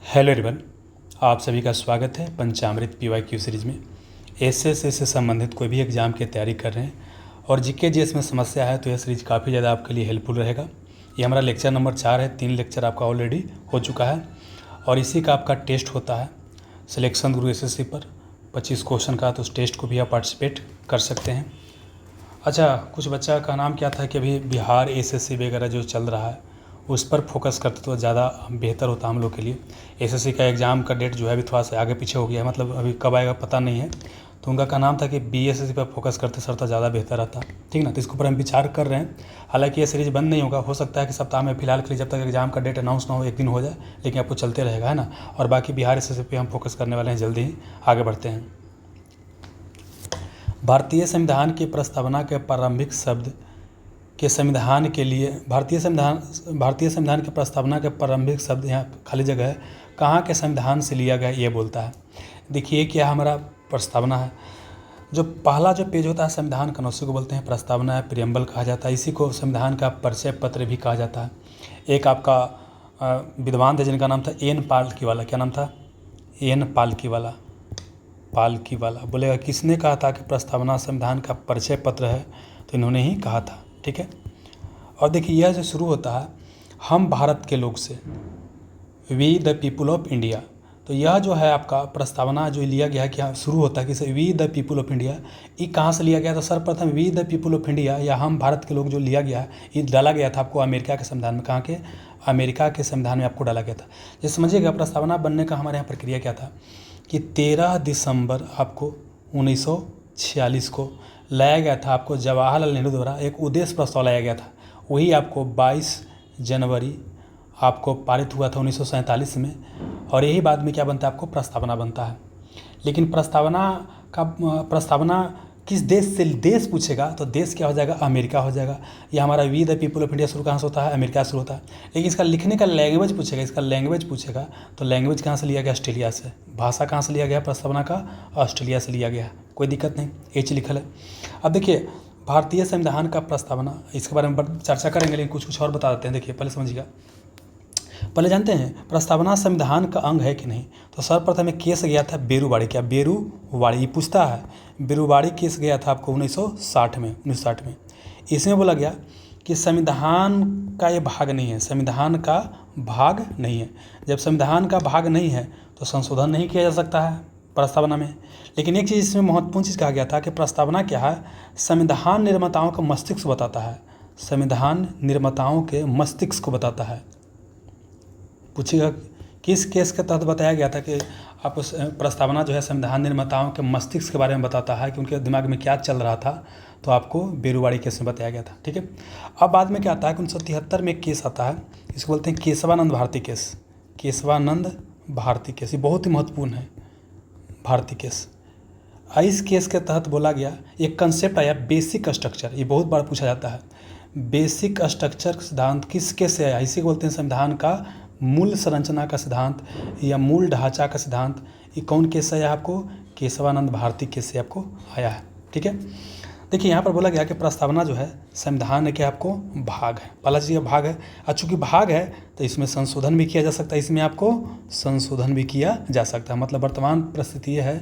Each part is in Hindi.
हेलो एवरीवन, आप सभी का स्वागत है पंचामृत पीवाईक्यू सीरीज में। एसएससी से संबंधित कोई भी एग्ज़ाम की तैयारी कर रहे हैं और जीके जीएस में समस्या है तो यह सीरीज काफ़ी ज़्यादा आपके लिए हेल्पफुल रहेगा। ये हमारा लेक्चर नंबर 4 है। 3 लेक्चर आपका ऑलरेडी हो चुका है और इसी का आपका टेस्ट होता है सिलेक्शन गुरु एसएससी पर 25 क्वेश्चन का, तो उस टेस्ट को भी आप पार्टिसिपेट कर सकते हैं। अच्छा, कुछ बच्चा का नाम क्या था कि अभी बिहार एसएससी वगैरह जो चल रहा है उस पर फोकस करते तो ज़्यादा बेहतर होता हम लोग के लिए। एसएससी का एग्ज़ाम का डेट जो है अभी थोड़ा सा आगे पीछे हो गया है, मतलब अभी कब आएगा पता नहीं है। तो उनका का नाम था कि बीएसएससी पर फोकस करते सर तो ज़्यादा बेहतर रहता, ठीक ना। तो इसके ऊपर हम विचार कर रहे हैं। हालांकि ये सीरीज बंद नहीं होगा, हो सकता है कि सप्ताह में फिलहाल के लिए जब तक एग्ज़ाम का डेट अनाउंस ना हो, एक दिन हो जाए, लेकिन आपको चलते रहेगा, है ना। और बाकी बिहार एसएससी पे हम फोकस करने वाले हैं, जल्दी ही आगे बढ़ते हैं। भारतीय संविधान की प्रस्तावना के प्रारंभिक शब्द के संविधान के लिए भारतीय संविधान की प्रस्तावना के प्रारंभिक शब्द, यहाँ खाली जगह है, कहाँ के संविधान से लिया गया ये बोलता है। देखिए क्या हमारा प्रस्तावना है। जो पहला जो पेज होता है संविधान का, उसी को बोलते हैं प्रस्तावना है, प्रियम्बल कहा जाता है। इसी को संविधान का परिचय पत्र भी कहा जाता है। एक आपका विद्वान थे जिनका नाम था एन पालकीवाला। क्या नाम था? एन पालकीवाला। बोलेगा किसने कहा था कि प्रस्तावना संविधान का परिचय पत्र है? तो इन्होंने ही कहा था, ठीक है। और देखिए यह जो शुरू होता है हम भारत के लोग से, we the people of India. तो यह जो है आपका प्रस्तावना जो लिया गया है कि शुरू होता है कि we the people of India, ये कहाँ से लिया गया? तो सर्वप्रथम we the people of India या हम भारत के लोग जो लिया गया है, ये डाला गया था आपको अमेरिका के संविधान में। कहाँ के? अमेरिका के संविधान में आपको डाला गया था। जैसे समझिएगा प्रस्तावना बनने का हमारे यहाँ प्रक्रिया क्या था कि 13 दिसंबर आपको 1946 को लाया गया था आपको जवाहरलाल नेहरू द्वारा एक उद्देश्य प्रस्ताव लाया गया था। वही आपको 22 जनवरी आपको पारित हुआ था 1947 में, और यही बाद में क्या बनता है? आपको प्रस्तावना बनता है। लेकिन प्रस्तावना किस देश से देश पूछेगा तो देश क्या हो जाएगा? अमेरिका हो जाएगा। यह हमारा we the people of India शुरू कहाँ से होता है? अमेरिका से होता है। लेकिन इसका लिखने का लैंग्वेज पूछेगा, तो लैंग्वेज कहाँ से लिया गया? ऑस्ट्रेलिया से। भाषा कहाँ से लिया गया प्रस्तावना का? ऑस्ट्रेलिया से लिया गया। कोई दिक्कत नहीं, एच लिखल है। अब देखिए भारतीय संविधान का प्रस्तावना, इसके बारे में चर्चा करेंगे, लेकिन कुछ और बता देते हैं। देखिए पहले समझिएगा, पहले जानते हैं प्रस्तावना संविधान का अंग है कि नहीं। तो सर्वप्रथम एक केस गया था बेरूवाड़ी। क्या? बेरूवाड़ी, ये पूछता है। बेरूवाड़ी केस गया था आपको 1960 में। इसमें बोला गया कि संविधान का ये भाग नहीं है, संविधान का भाग नहीं है। जब संविधान का भाग नहीं है तो संशोधन नहीं किया जा सकता है प्रस्तावना में। लेकिन एक चीज़ इसमें महत्वपूर्ण चीज़ कहा गया था कि प्रस्तावना क्या है? संविधान निर्माताओं का मस्तिष्क बताता है। संविधान निर्माताओं के मस्तिष्क को बताता है। पूछिएगा किस केस के तहत बताया गया था कि आप उस प्रस्तावना जो है संविधान निर्माताओं के मस्तिष्क के बारे में बताता है कि उनके दिमाग में क्या चल रहा था। तो आपको बेरूवाड़ी केस में बताया गया था, ठीक है। अब बाद में क्या आता है कि 1973 में एक केस आता है, इसको बोलते हैं केशवानंद भारती केस। केशवानंद भारती केस ये बहुत ही महत्वपूर्ण है, भारती केस। इस केस के तहत बोला गया एक कंसेप्ट आया बेसिक स्ट्रक्चर। ये बहुत बार पूछा जाता है, बेसिक स्ट्रक्चर सिद्धांत किस केस से आया? इसी को बोलते हैं संविधान का मूल संरचना का सिद्धांत या मूल ढांचा का सिद्धांत। ये कौन केस है? आपको केशवानंद भारती केस से आपको आया है, ठीक है। देखिए यहाँ पर बोला गया कि प्रस्तावना जो है संविधान के आपको भाग है, पहला चीज़ भाग है। और चूँकि भाग है तो इसमें संशोधन भी किया जा सकता है, इसमें आपको संशोधन भी किया जा सकता है। मतलब वर्तमान परिस्थिति ये है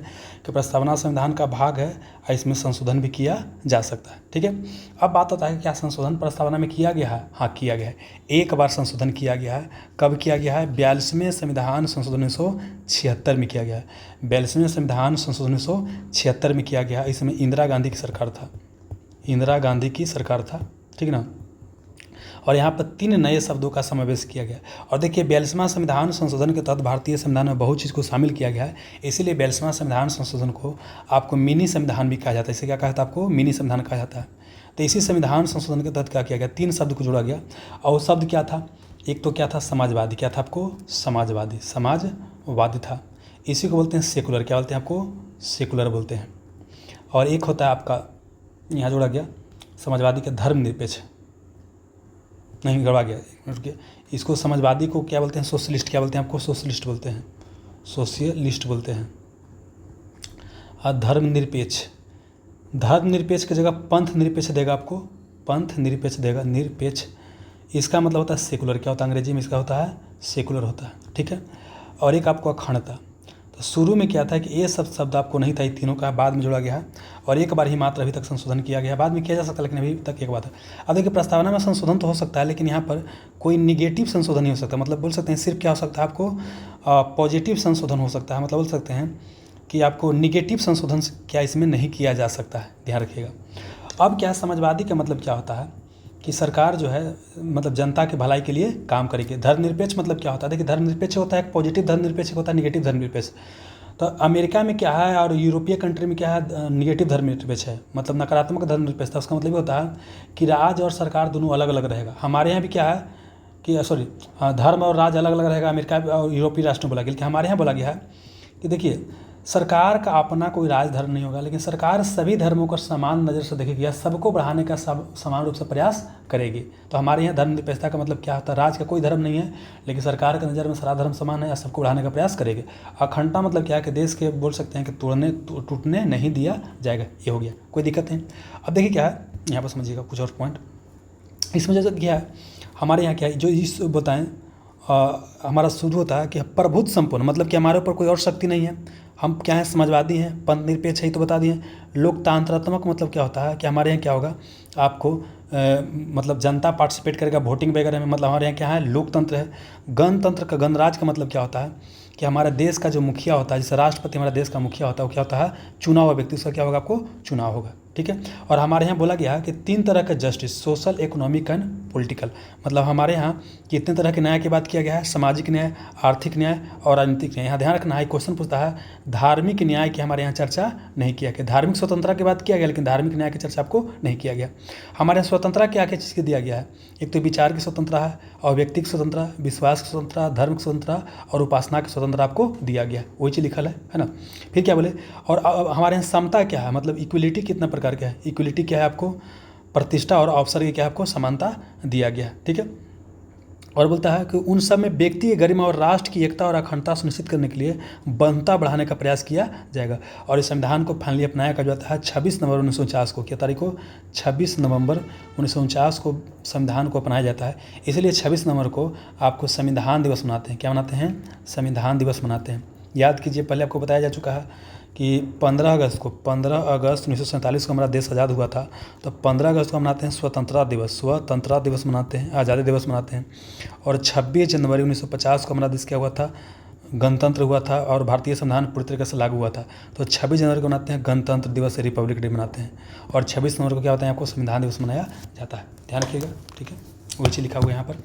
कि प्रस्तावना संविधान का भाग है और इसमें संशोधन भी किया जा सकता है, ठीक है। अब बात होता है कि क्या संशोधन प्रस्तावना में किया गया है? हाँ, किया गया है। एक बार संशोधन किया गया है। कब किया गया है? 42वें संविधान संशोधन 1976 में किया गया है। 42वें संविधान संशोधन 1976 में किया गया है। इसमें इंदिरा गांधी की सरकार था, ठीक ना। और यहाँ पर 3 नए शब्दों का समावेश किया गया। और देखिए 42वां संविधान संशोधन के तहत भारतीय संविधान में बहुत चीज़ को शामिल किया गया है। इसीलिए 42वां संविधान संशोधन को आपको मिनी संविधान भी कहा जाता है। इसे क्या कहा जाता है? आपको मिनी संविधान कहा जाता है। तो इसी संविधान संशोधन के तहत क्या किया गया? 3 शब्द को जोड़ा गया। और वो शब्द क्या था? एक तो क्या था? समाजवादी। क्या था आपको? समाजवादी था। इसी को बोलते हैं सेकुलर। क्या बोलते हैं? आपको सेकुलर बोलते हैं। और एक होता है आपका, यहाँ जोड़ा गया समाजवादी के धर्मनिरपेक्ष। नहीं, गड़बड़ा गया, इसको समाजवादी को क्या बोलते हैं? सोशलिस्ट। क्या बोलते हैं? आपको सोशलिस्ट बोलते हैं, सोशलिस्ट बोलते हैं। और धर्मनिरपेक्ष की जगह पंथ निरपेक्ष देगा आपको, पंथ निरपेक्ष देगा, निरपेक्ष। इसका मतलब होता है सेकुलर। क्या होता है अंग्रेजी में? इसका होता है सेकुलर होता है, ठीक है। और एक आपको अखंडता। तो शुरू में क्या था कि ये सब शब्द आपको नहीं था, ये तीनों का बाद में जोड़ा गया है और एक बार ही मात्र अभी तक संशोधन किया गया है, बाद में किया जा सकता है लेकिन अभी तक एक बात है। अब देखिए प्रस्तावना में संशोधन तो हो सकता है लेकिन यहाँ पर कोई निगेटिव संशोधन नहीं हो सकता, मतलब बोल सकते हैं सिर्फ क्या हो सकता है आपको पॉजिटिव संशोधन हो सकता है, मतलब बोल सकते हैं कि आपको निगेटिव संशोधन क्या इसमें नहीं किया जा सकता है, ध्यान रखिएगा। अब क्या समाजवादी का मतलब क्या होता है कि सरकार जो है मतलब जनता के भलाई के लिए काम करेगी। धर्मनिरपेक्ष मतलब क्या होता है, देखिए धर्मनिरपेक्ष होता है, पॉजिटिव धर्मनिरपेक्ष होता है, निगेटिव धर्मनिरपेक्ष। तो अमेरिका में क्या है और यूरोपीय कंट्री में क्या है, निगेटिव धर्मनिरपेक्ष है, मतलब नकारात्मक धर्मनिरपेक्षता। उसका मतलब ये होता है कि राज और सरकार दोनों अलग अलग रहेगा। हमारे यहाँ भी क्या है कि धर्म और राज अलग अलग रहेगा, अमेरिका और यूरोपीय राष्ट्रों में बोला गया। लेकिन हमारे यहाँ बोला गया है कि देखिए सरकार का अपना कोई राज धर्म नहीं होगा, लेकिन सरकार सभी धर्मों को समान नज़र से देखेगी या सबको बढ़ाने का समान रूप से प्रयास करेगी। तो हमारे यहाँ धर्मनिरपेक्षता का मतलब क्या होता है, राज का कोई धर्म नहीं है लेकिन सरकार की नज़र में सारा धर्म समान है या सबको बढ़ाने का प्रयास करेगी। अखंडता मतलब क्या है कि देश के बोल सकते हैं कि टूटने नहीं दिया जाएगा, ये हो गया, कोई दिक्कत नहीं। अब देखिए क्या है यहाँ पर समझिएगा कुछ और पॉइंट इसमें जैसे क्या है हमारे यहाँ क्या है जो इस बताएं हमारा शुरू होता है कि प्रभुत्व संपूर्ण, मतलब कि हमारे ऊपर कोई और शक्ति नहीं है, हम क्या हैं समाजवादी हैं, पंथ निरपेक्ष है तो बता दिए। लोकतांत्रात्मक मतलब क्या होता है कि हमारे यहाँ क्या होगा आपको मतलब जनता पार्टिसिपेट करेगा वोटिंग वगैरह में, मतलब हमारे यहाँ क्या है लोकतंत्र है। गणतंत्र का गणराज का मतलब क्या होता है कि हमारे देश का जो मुखिया होता है, जैसे राष्ट्रपति हमारे देश का मुखिया होता है, वो क्या होता है चुना हुआ व्यक्ति, उसका क्या होगा आपको चुनाव होगा, ठीक है। और हमारे यहाँ बोला गया है कि 3 तरह का justice, social, economic and political, मतलब हमारे यहाँ कितने तरह के न्याय की बात किया गया है, सामाजिक न्याय, आर्थिक न्याय और राजनीतिक न्याय। यहाँ ध्यान रखना है क्वेश्चन पूछता है धार्मिक न्याय की हमारे यहाँ चर्चा नहीं किया गया। धार्मिक स्वतंत्रता की बात किया गया लेकिन धार्मिक न्याय की चर्चा आपको नहीं किया गया। हमारे यहाँ स्वतंत्रता क्या क्या चीज़ की दिया गया है, एक तो विचार की स्वतंत्रता है और व्यक्ति की स्वतंत्रता, विश्वास की स्वतंत्रता, धर्म की स्वतंत्रता और उपासना की स्वतंत्रता आपको दिया गया, वही चीज़ लिखल है ना। फिर क्या बोले और हमारे यहाँ समता क्या है, मतलब इक्वलिटी कितना प्रकार का है, इक्वलिटी क्या है आपको प्रतिष्ठा और अवसर की क्या आपको समानता दिया गया, ठीक है। और बोलता है कि उन सब में व्यक्ति की गरिमा और राष्ट्र की एकता और अखंडता सुनिश्चित करने के लिए बंधुता बढ़ाने का प्रयास किया जाएगा। और इस संविधान को फाइनली अपनाया जाता है 26 नवंबर 1949 को, क्या तारीख को 26 नवंबर 1949 को संविधान को अपनाया जाता है। इसलिए 26 नवंबर को आपको संविधान दिवस मनाते हैं। क्या मनाते हैं, संविधान दिवस मनाते हैं। याद कीजिए पहले आपको बताया जा चुका है कि 15 अगस्त 1947 को हमारा देश आज़ाद हुआ था, तो 15 अगस्त को मनाते हैं स्वतंत्रता दिवस मनाते हैं, आज़ादी दिवस मनाते हैं। और 26 जनवरी 1950 को हमारा देश क्या हुआ था, गणतंत्र हुआ था और भारतीय संविधान पूरी तरीके से लागू हुआ था। तो 26 जनवरी को मनाते हैं गणतंत्र दिवस, रिपब्लिक डे मनाते हैं। और 26 नवंबर को क्या होता है आपको संविधान दिवस मनाया जाता है, ध्यान रखिएगा, ठीक है। वही चीज़ लिखा हुआ है यहाँ पर।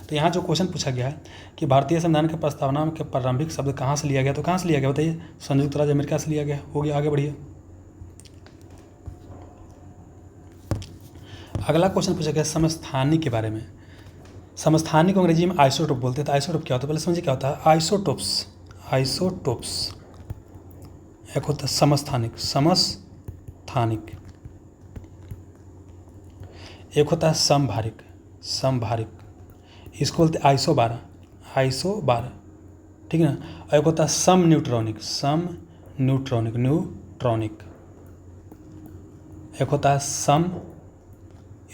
तो यहाँ जो क्वेश्चन पूछा गया है कि भारतीय संविधान के प्रस्तावना के प्रारंभिक शब्द कहाँ से लिया गया, तो कहाँ से लिया गया बताइए, संयुक्त राज्य अमेरिका से लिया गया। हो गया, आगे बढ़िए। अगला क्वेश्चन पूछा गया समस्थानिक के बारे में। समस्थानिक को अंग्रेजी में आइसोटोप बोलते हैं। तो आइसोटोप क्या होता है पहले समझिए क्या होता है। आइसोटोप्स एक होता है समस्थानिक, एक होता है समभारिक, इसको बोलते हैं आइसो 12, ठीक है ना। और एक होता है सम न्यूट्रॉनिक, एक होता है सम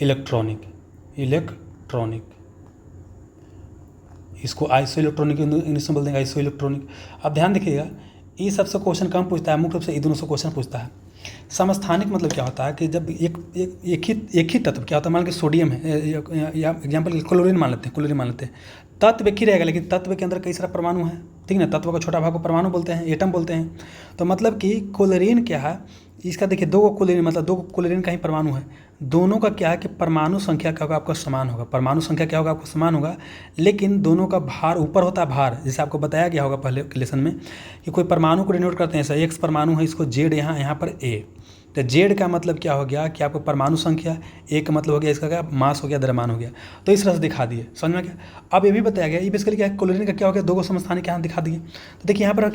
इलेक्ट्रॉनिक, इसको आइसो इलेक्ट्रॉनिक इंग्लिश में बोल देंगे, आइसो इलेक्ट्रॉनिक। अब ध्यान देखिएगा ये सबसे क्वेश्चन कम पूछता है, मुख्य रूप से ये दोनों से क्वेश्चन पूछता है। समस्थानिक मतलब क्या होता है कि जब एक ही तत्व क्या होता है, मान लीजिए सोडियम है या एग्जाम्पल क्लोरीन मान लेते हैं, तत्व एक ही रहेगा लेकिन तत्व के अंदर कई सारा परमाणु है, ठीक है ना। तत्व का छोटा भाग को परमाणु बोलते हैं, एटम बोलते हैं। तो मतलब कि क्लोरीन क्या है, इसका देखिए 2 क्लोरीन, मतलब 2 क्लोरीन का ही परमाणु है। दोनों का क्या है कि परमाणु संख्या क्या होगा आपका समान होगा, लेकिन दोनों का भार ऊपर होता है, भार जैसे आपको बताया गया होगा पहले लेसन में कि कोई परमाणु को डिनोट करते हैं, ऐसा एक्स परमाणु है, इसको जेड यहाँ पर ए। तो जेड का मतलब क्या हो गया कि आपको परमाणु संख्या, ए का मतलब हो गया इसका क्या मास हो गया, द्रव्यमान हो गया। तो इस तरह से दिखा दिए, समझ में क्या। अब ये भी बताया गया, ये बेसिकली क्या है, क्लोरीन का क्या हो गया, 2 समस्थानिक यहाँ दिखा दिए। तो देखिए यहाँ पर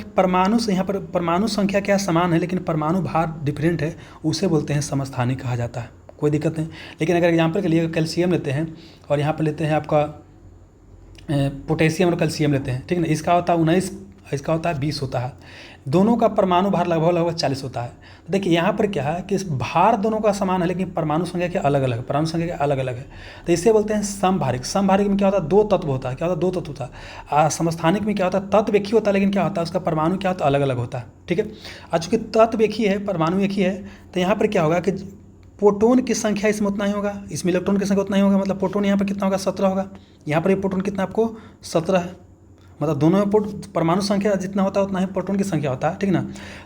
परमाणु संख्या क्या समान है लेकिन परमाणु भार डिफरेंट है, उसे बोलते हैं समस्थानिक कहा जाता है, कोई दिक्कत नहीं। लेकिन अगर एग्जाम्पल के लिए कैल्शियम लेते हैं और यहाँ पर लेते हैं आपका पोटेशियम और कैल्शियम लेते हैं, ठीक है ना। इसका होता है 19 इसका होता है 20 होता है। दोनों का परमाणु भार लगभग लगभग 40 होता है। तो देखिए यहाँ पर क्या है कि इस भार दोनों का समान है, लेकिन परमाणु संख्या क्या अलग अलग है, परमाणु संख्या क्या अलग अलग है। तो इसे बोलते हैं समभारिक। समभारिक में क्या होता है, दो तत्व होता है। क्या होता है, दो तत्व होता है। समस्थानिक में क्या होता है, तत्व एक ही होता है, लेकिन क्या होता है उसका परमाणु क्या होता है, अलग अलग होता है। ठीक है, आज चूँकि तत्व एक ही है, परमाणु एक ही है, तो यहाँ पर क्या होगा कि प्रोटॉन की संख्या इसमें उतना ही होगा, इसमें इलेक्ट्रॉन की संख्या उतना ही होगा। मतलब प्रोटॉन यहाँ पर कितना होगा, 17 होगा। यहाँ पर ये प्रोटॉन कितना आपको 17 है। मतलब दोनों में परमाणु संख्या जितना होता है उतना ही प्रोटॉन की संख्या होता है। ठीक ना,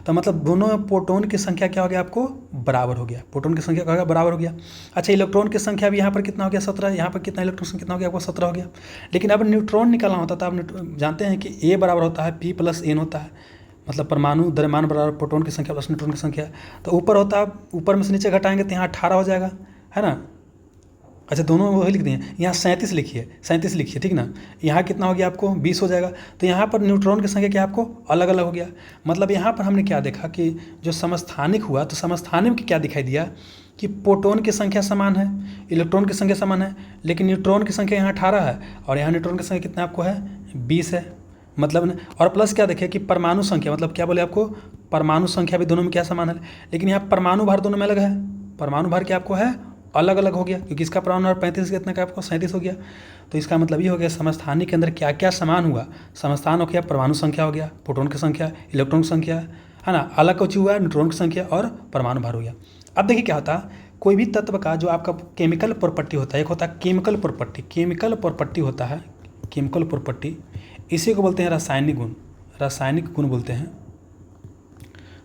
तो मतलब दोनों में प्रोटॉन की संख्या क्या हो गया, आपको बराबर हो गया। प्रोटॉन की संख्या क्या हो गया, बराबर हो गया। अच्छा, इलेक्ट्रॉन की संख्या भी यहाँ पर कितना हो गया, 17। यहाँ पर कितना इलेक्ट्रॉन संख्या कितना हो गया, आपको 17 हो गया। लेकिन अब न्यूट्रॉन निकालना होता था। आप जानते हैं कि ए बराबर होता है P + N होता है। मतलब परमाणु द्रव्यमान बराबर प्रोटॉन की संख्या प्लस न्यूट्रॉन की संख्या। तो ऊपर होता है, ऊपर में से नीचे घटाएंगे तो यहाँ 18 हो जाएगा, है ना। अच्छा, दोनों वही लिख दिए, यहाँ 37 लिखिए, 37 लिखिए। ठीक ना, यहाँ कितना हो गया, आपको 20 हो जाएगा। तो यहाँ पर न्यूट्रॉन की संख्या क्या आपको अलग अलग हो गया। मतलब यहाँ पर हमने क्या देखा कि जो समस्थानिक हुआ, तो समस्थानिक में क्या दिखाई दिया कि प्रोटॉन की संख्या समान है, इलेक्ट्रॉन की संख्या समान है, लेकिन न्यूट्रॉन की संख्या यहाँ 18 है और यहाँ न्यूट्रॉन की संख्या कितना आपको है, 20 है। मतलब और प्लस क्या देखिए कि परमाणु संख्या, मतलब क्या बोले आपको, परमाणु संख्या भी दोनों में क्या समान है, लेकिन यहाँ परमाणु भार दोनों में अलग है। परमाणु भार क्या आपको है, अलग अलग हो गया, क्योंकि इसका परमाणु भार 35 कितना का आपको 37 हो गया। तो इसका मतलब ये हो गया समस्थानिक के अंदर क्या क्या समान हुआ। समस्थान हो गया, परमाणु संख्या हो गया, प्रोटॉन की संख्या, इलेक्ट्रॉन की संख्या, है ना। अलग कुछ हुआ, न्यूट्रॉन की संख्या और परमाणु भार हो गया। अब देखिए क्या होता है, कोई भी तत्व का जो आपका केमिकल प्रॉपर्टी होता है, एक होता है केमिकल प्रॉपर्टी, केमिकल प्रॉपर्टी होता है, केमिकल प्रॉपर्टी, इसी को बोलते हैं रासायनिक गुण, रासायनिक गुण बोलते हैं।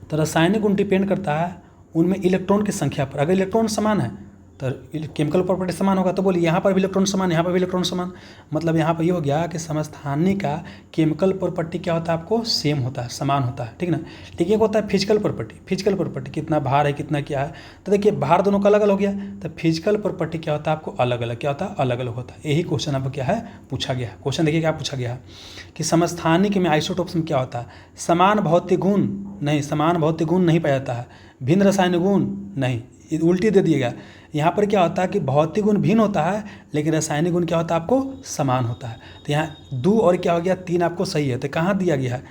तो रासायनिक गुण डिपेंड करता है उनमें इलेक्ट्रॉन की संख्या पर। अगर इलेक्ट्रॉन समान है तो केमिकल प्रॉपर्टी समान होगा। तो बोलिए यहाँ पर भी इलेक्ट्रॉन समान, यहाँ पर भी इलेक्ट्रॉन समान, मतलब यहाँ पर ये हो गया कि समस्थानिक का केमिकल प्रॉपर्टी क्या होता है, आपको सेम होता है, समान होता है। ठीक ना, लेकिन एक होता है फिजिकल प्रॉपर्टी। फिजिकल प्रॉपर्टी कितना भार है, कितना क्या है, तो देखिए भार दोनों का अलग अलग हो गया। तो फिजिकल प्रॉपर्टी क्या होता है, आपको अलग अलग क्या होता है, अलग अलग होता है। यही क्वेश्चन आपको क्या है, पूछा गया है। क्वेश्चन देखिए क्या पूछा गया है कि समस्थानिक में आइसोटोप्स में क्या होता है, समान भौतिक गुण नहीं, समान भौतिक गुण नहीं पाया जाता है, भिन्न रासायनिक गुण नहीं, उल्टी दे दिएगा। यहाँ पर क्या होता है कि भौतिक गुण भिन्न होता है, लेकिन रासायनिक गुण क्या होता है, आपको समान होता है। तो यहाँ 2 और क्या हो गया, 3 आपको सही है। तो कहाँ दिया गया है,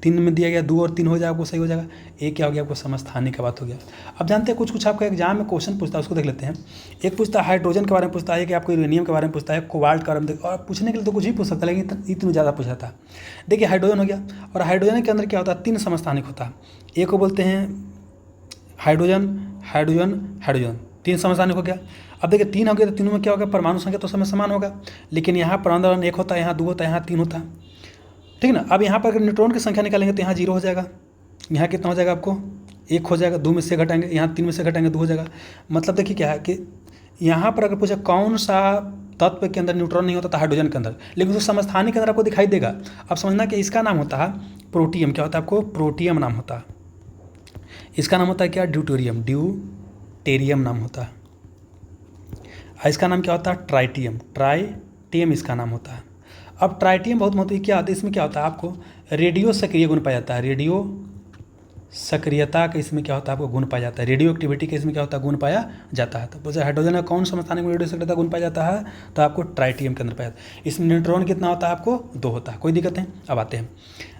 3 में दिया गया, 2 और 3 हो जाएगा, आपको सही हो जाएगा। एक क्या हो गया, आपको समस्थानिक का बात हो गया। अब जानते हैं कुछ आपका एग्जाम में क्वेश्चन पूछता है, उसको देख लेते हैं। एक पूछता है हाइड्रोजन के बारे में, पूछता है कि आपको यूरेनियम के बारे में पूछता है, कोबाल्ट के बारे में, और पूछने के लिए तो कुछ ही पूछ सकता है, लेकिन इतनी ज़्यादा पूछा था। देखिए हाइड्रोजन हो गया, और हाइड्रोजन के अंदर क्या होता है, 3 समस्थानिक होता है। एक को बोलते हैं हाइड्रोजन, हाइड्रोजन, हाइड्रोजन, 3 समस्थानिक हो गया। अब देखिए 3 हो गया, तो तीनों में क्या होगा, परमाणु संख्या तो समय समान होगा, लेकिन यहाँ परमाणु 1 होता है, यहाँ 2 होता है, यहाँ 3 होता है। ठीक ना, अब यहाँ पर अगर न्यूट्रॉन की संख्या निकालेंगे तो यहाँ 0 हो जाएगा, यहाँ कितना हो जाएगा, आपको 1 हो जाएगा, 2 में से घटाएंगे, यहाँ 3 में से घटाएंगे 2 हो जाएगा। मतलब देखिए क्या है कि यहाँ पर अगर पूछे कौन सा तत्व के अंदर न्यूट्रॉन नहीं होता था, हाइड्रोजन के अंदर, लेकिन उस समस्थानिक के अंदर आपको दिखाई देगा। अब समझना कि इसका नाम होता है प्रोटियम। क्या होता है, आपको प्रोटियम नाम होता है। इसका नाम होता है क्या, ड्यूटेरियम, ड्यूटेरियम नाम होता है। इसका नाम क्या होता है, ट्राइटियम, ट्राइटियम इसका नाम होता है। अब ट्राइटियम बहुत महत्व क्या होता है, इसमें क्या होता है, आपको रेडियो सक्रिय गुण पाया जाता है, रेडियो सक्रियता का इसमें क्या होता है, आपको गुण पाया जाता है, रेडियो एक्टिविटी का इसमें क्या होता है, गुण पाया जाता है। तो बोलते हाइड्रोजन का कौन समस्थानिक में रेडियो सक्रियता गुण पाया जाता है, तो आपको ट्राइटियम के अंदर पाया जाता है। इसमें न्यूट्रॉन कितना होता है, आपको 2 होता है, कोई दिक्कत नहीं। अब आते हैं,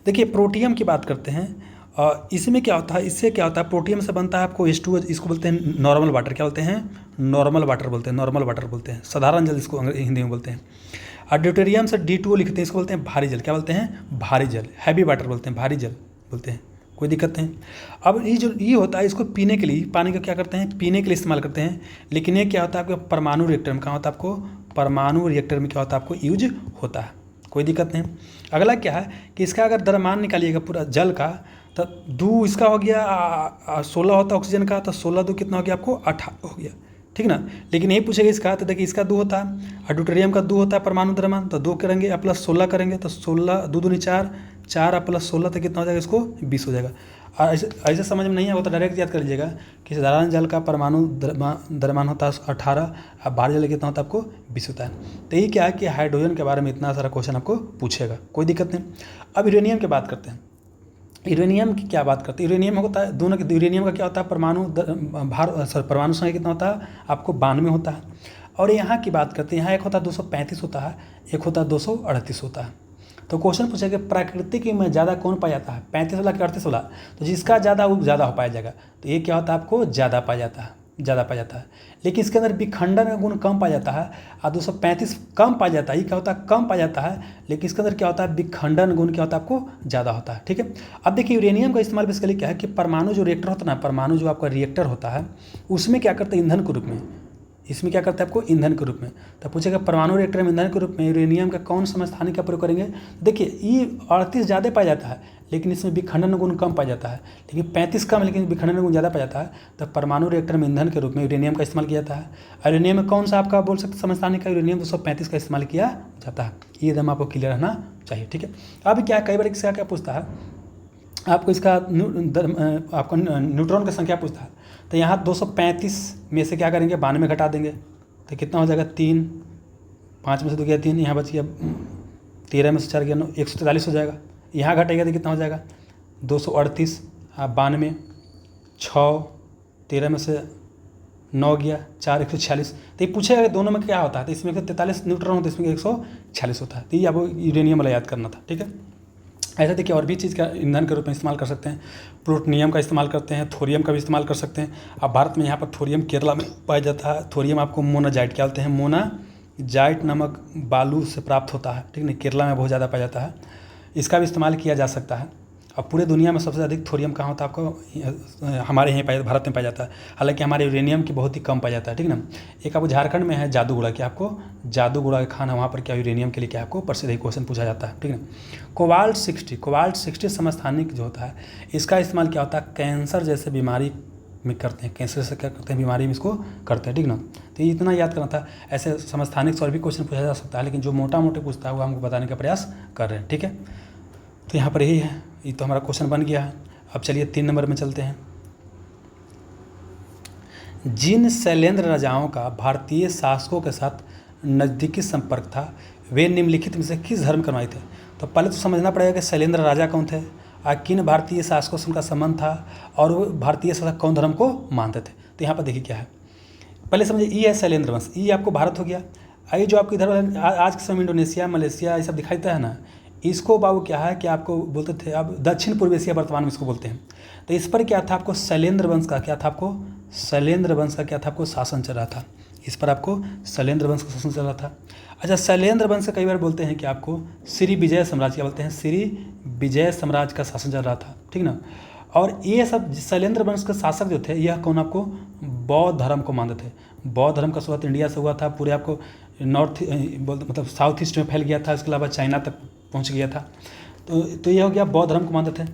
देखिए प्रोटियम की बात करते हैं। और इसमें क्या होता है, इससे क्या होता है, प्रोटियम से बनता है आपको H2O, इसको बोलते हैं नॉर्मल वाटर। क्या बोलते हैं, नॉर्मल वाटर बोलते हैं, नॉर्मल वाटर बोलते हैं, साधारण जल इसको हिंदी में बोलते हैं। और ड्यूटेरियम से D2O लिखते हैं, इसको बोलते हैं भारी जल। क्या बोलते हैं, भारी जल, हैवी वाटर बोलते हैं, भारी जल बोलते हैं, कोई दिक्कत नहीं। अब ये जो ये होता है, इसको पीने के लिए, पानी का क्या करते हैं, पीने के लिए इस्तेमाल करते हैं। लेकिन ये क्या होता है, आपको परमाणु रिएक्टर में कहाँ होता है, आपको परमाणु रिएक्टर में क्या होता है, आपको यूज होता है, कोई दिक्कत नहीं। अगला क्या है कि इसका अगर द्रव्यमान निकालिएगा पूरा जल का, तो 2 इसका हो गया, 16 होता है ऑक्सीजन का, तो 16 2 कितना हो गया, आपको 18 हो गया। ठीक ना, लेकिन यही पूछेगा इसका, तो देखिए इसका 2 होता है, और ड्यूटेरियम का 2 होता है परमाणु द्रव्यमान, तो 2 करेंगे और प्लस 16 करेंगे, तो 16 2 दूनी 4, 4 और प्लस 16 तो कितना हो जाएगा, इसको 20 हो जाएगा। और ऐसे समझ में नहीं आएगा तो डायरेक्ट याद कर लीजिएगा कि साधारण जल का परमाणु द्रव्यमान होता है 18, और भारी जल कितना होता है, आपको 20 होता है। तो यही क्या है कि हाइड्रोजन के बारे में इतना सारा क्वेश्चन आपको पूछेगा, कोई दिक्कत नहीं। अब यूरेनियम की बात करते हैं। यूरेनियम की क्या बात करते हैं, यूरेनियम होता है दोनों के, यूरेनियम का क्या होता है, परमाणु परमाणु संख्या कितना होता है, आपको 92 होता है। और यहाँ की बात करते हैं, यहाँ एक होता है 235 होता है, एक होता है 238 होता है। तो क्वेश्चन पूछेगा प्राकृतिक में ज़्यादा कौन पाया जाता है, 35 वाला कि 38 वाला, तो जिसका ज़्यादा वो ज़्यादा हो पाया जाएगा। तो ये क्या होता है आपको ज़्यादा पाया जाता है, ज़्यादा पाया जाता है। लेकिन इसके अंदर विखंडन का गुण कम पाया जाता है और 235 कम पाया जाता है। ये क्या होता है कम पाया जाता है, लेकिन इसके अंदर क्या होता है विखंडन गुण क्या होता है आपको ज़्यादा होता है। ठीक है, अब देखिए यूरेनियम का इस्तेमाल बेसिकली क्या है कि परमाणु जो रिएक्टर होता है ना, परमाणु जो आपका रिएक्टर होता है उसमें क्या करते हैं ईंधन के रूप में, इसमें क्या करता है आपको ईंधन के रूप में। तो पूछेगा परमाणु रिएक्टर में ईंधन के रूप में यूरेनियम का कौन समस्थानिक का प्रयोग करेंगे। देखिए ये 38 ज़्यादा पाया जाता है लेकिन इसमें विखंडन गुण कम पाया जाता है, लेकिन 35 कम लेकिन विखंडन गुण ज़्यादा पाया जाता है। तो परमाणु रिएक्टर में ईंधन के रूप में यूरेनियम का इस्तेमाल किया जाता है। यूरेनियम में कौन सा आपका बोल सकते समस्थानिक का यूरेनियम 235 का इस्तेमाल किया जाता है। ये एकदम आपको क्लियर रहना चाहिए। ठीक है, अब क्या कई बार इसका क्या पूछता है आपको, इसका आपको न्यूट्रॉन की संख्या पूछता है। तो यहाँ 235 में से क्या करेंगे 92 घटा देंगे तो कितना हो जाएगा 3, 5 में से 2 गया 3, यहाँ बच गया 13 में से 4 गया 9, 143 हो जाएगा। यहाँ घटेगा तो कितना हो जाएगा 238, 92, 6, 13 में से 9 गया 4, 146। तो ये पूछेगा दोनों में क्या होता है, तो इसमें 143 न्यूट्रॉन होता है, इसमें 146 होता है। तो ये आपको यूरेनियम वाला याद करना था। ठीक है, ऐसा देखिए और भी चीज़ का ईंधन के रूप में इस्तेमाल कर सकते हैं। प्लूटोनियम का इस्तेमाल करते हैं, थोरियम का भी इस्तेमाल कर सकते हैं। अब भारत में यहाँ पर थोरियम केरला में पाया जाता है। थोरियम आपको मोनाजाइट क्या बोलते हैं, मोनाजाइट नामक बालू से प्राप्त होता है। ठीक है, केरला में बहुत ज़्यादा पाया जाता है, इसका भी इस्तेमाल किया जा सकता है। अब पूरे दुनिया में सबसे अधिक थोरियम कहाँ होता है आपको, हमारे यहाँ पाया भारत में पाया जाता है। हालांकि हमारे यूरेनियम की बहुत ही कम पाया जाता है। ठीक है ना, एक आपको झारखंड में है जादूगुड़ा, कि आपको जादूगुड़ा का खाना वहाँ पर क्या यूरेनियम के लिए क्या आपको प्रसिद्ध है, क्वेश्चन पूछा जाता है। ठीक है, कोबाल्ट 60 समस्थानिक जो होता है इसका इस्तेमाल क्या होता है कैंसर जैसे बीमारी में करते हैं, कैंसर से क्या करते हैं बीमारी में इसको करते हैं। ठीक ना, तो ये इतना याद करना था। ऐसे समस्थानिक से और भी क्वेश्चन पूछा जा सकता है, लेकिन जो मोटा मोटे पूछता है वो हमको बताने का प्रयास कर रहे हैं। ठीक है, तो यहाँ पर यही है, ये तो हमारा क्वेश्चन बन गया है। अब चलिए 3 नंबर में चलते हैं। जिन शैलेंद्र राजाओं का भारतीय शासकों के साथ नज़दीकी संपर्क था वे निम्नलिखित में से किस धर्म के अनुयायी थे। तो पहले तो समझना पड़ेगा कि शैलेंद्र राजा कौन थे, किन भारतीय शासकों से उनका संबंध था और वो भारतीय शासक कौन धर्म को मानते थे। तो यहाँ पर देखिए क्या है, पहले समझिए ई है शैलेंद्र वंश, ई आपको भारत हो गया। ये जो आपको इधर आज के समय इंडोनेशिया मलेशिया ये सब दिखाई देता है ना, इसको बाबू क्या है कि आपको बोलते थे, अब दक्षिण पूर्व एशिया वर्तमान में इसको बोलते हैं। तो इस पर क्या था आपको शैलेंद्र वंश का क्या था, आपको शैलेंद्र वंश का क्या था आपको शासन चल रहा था। इस पर आपको शैलेंद्र वंश का शासन चल रहा था। अच्छा, शैलेंद्र वंश कई बार बोलते हैं कि आपको श्री विजय साम्राज्य क्या बोलते हैं, श्री विजय साम्राज्य का शासन चल रहा था। ठीक ना, और ये सब शैलेंद्र वंश के शासक जो थे यह कौन आपको बौद्ध धर्म को मानते थे। बौद्ध धर्म का शुरुआत इंडिया से हुआ था, पूरे आपको नॉर्थ मतलब साउथ ईस्ट में फैल गया था, इसके अलावा चाइना तक पहुंच गया था। तो ये हो गया बौद्ध धर्म को मानते थे।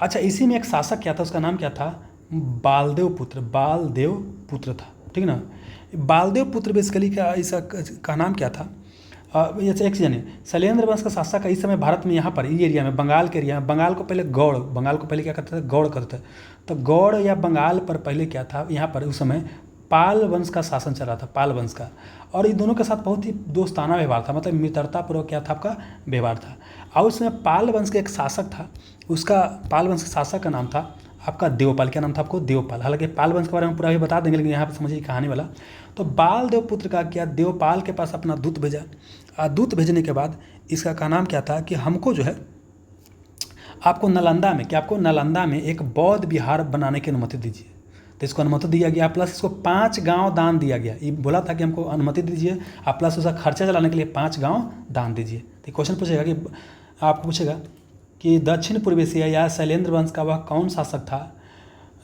अच्छा, इसी में एक शासक क्या था, उसका नाम क्या था, बालदेव पुत्र था। ठीक ना, बालदेव पुत्र बेसिकली का इसका नाम क्या था, एक जानिए शैलेंद्र वंश का शासक इस समय भारत में यहाँ पर ये एरिया में बंगाल के एरिया में, बंगाल को पहले क्या करते थे, गौड़ करते थे। तो गौड़ या बंगाल पर पहले क्या था, यहाँ पर उस समय पाल वंश का शासन चल रहा था, पाल वंश का। और इन दोनों के साथ बहुत ही दोस्ताना व्यवहार था, मतलब मित्रतापूर्वक क्या था आपका व्यवहार था। और उसमें पाल वंश का एक शासक था, उसका पाल वंश के शासक का नाम था आपका देवपाल। क्या नाम था आपको, देवपाल। हालांकि पाल वंश के बारे में पूरा भी बता देंगे, लेकिन यहाँ पर समझिए कहानी वाला। तो बालदेव पुत्र का क्या देवपाल के पास अपना दूत भेजा। दूत भेजने के बाद इसका का नाम क्या था कि हमको जो है आपको नालंदा में क्या आपको नालंदा में एक बौद्ध विहार बनाने की अनुमति दीजिए। तो इसको अनुमति दिया गया, प्लस इसको 5 गांव दान दिया गया। ये बोला था कि हमको अनुमति दीजिए, आप प्लस उसका खर्चा चलाने के लिए 5 गांव दान दीजिए। तो क्वेश्चन पूछेगा कि आपको पूछेगा कि दक्षिण पूर्व एशिया या शैलेंद्र वंश का वह कौन शासक था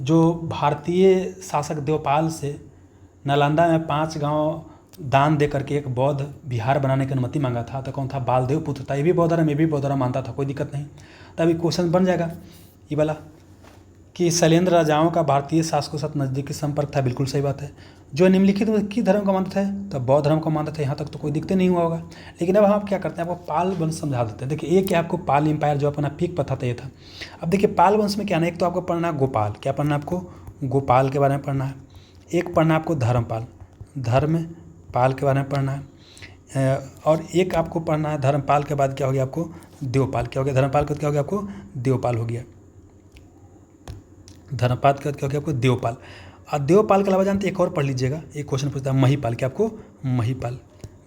जो भारतीय शासक देवपाल से नालंदा में 5 गांव दान दे करके एक बौद्ध विहार बनाने की अनुमति मांगा था। तो कौन था, बालदेव पुत्र था। ये भी बौद्ध धर्म, ये भी बौद्ध धर्म मानता था, कोई दिक्कत नहीं। तभी क्वेश्चन बन जाएगा ये वाला कि शैलेंद्र राजाओं का भारतीय शासकों के साथ नज़दीकी संपर्क था, बिल्कुल सही बात है। जो निम्नलिखित में किस धर्म को मानते थे, तो बौद्ध धर्म को मानते थे। यहाँ तक तो कोई दिक्कत नहीं हुआ होगा। लेकिन अब हम क्या करते हैं, आपको पाल वंश समझा देते हैं। देखिए एक क्या आपको पाल एम्पायर जो अपना पीक पता था ये था। अब देखिए पाल वंश में क्या ना, एक तो आपको पढ़ना है गोपाल, क्या पढ़ना है आपको, गोपाल के बारे में पढ़ना है। एक पढ़ना है आपको धर्मपाल, धर्मपाल के बारे में पढ़ना है। और एक आपको पढ़ना है धर्मपाल के बाद क्या हो गया आपको, देवपाल। क्या हो गया, धर्मपाल के बाद क्या हो गया आपको, देवपाल हो गया। धर्मपाल के बाद क्या हो गया आपको, देवपाल। और देवपाल के अलावा जानते एक और पढ़ लीजिएगा, एक क्वेश्चन पूछता है महिपाल। क्या आपको,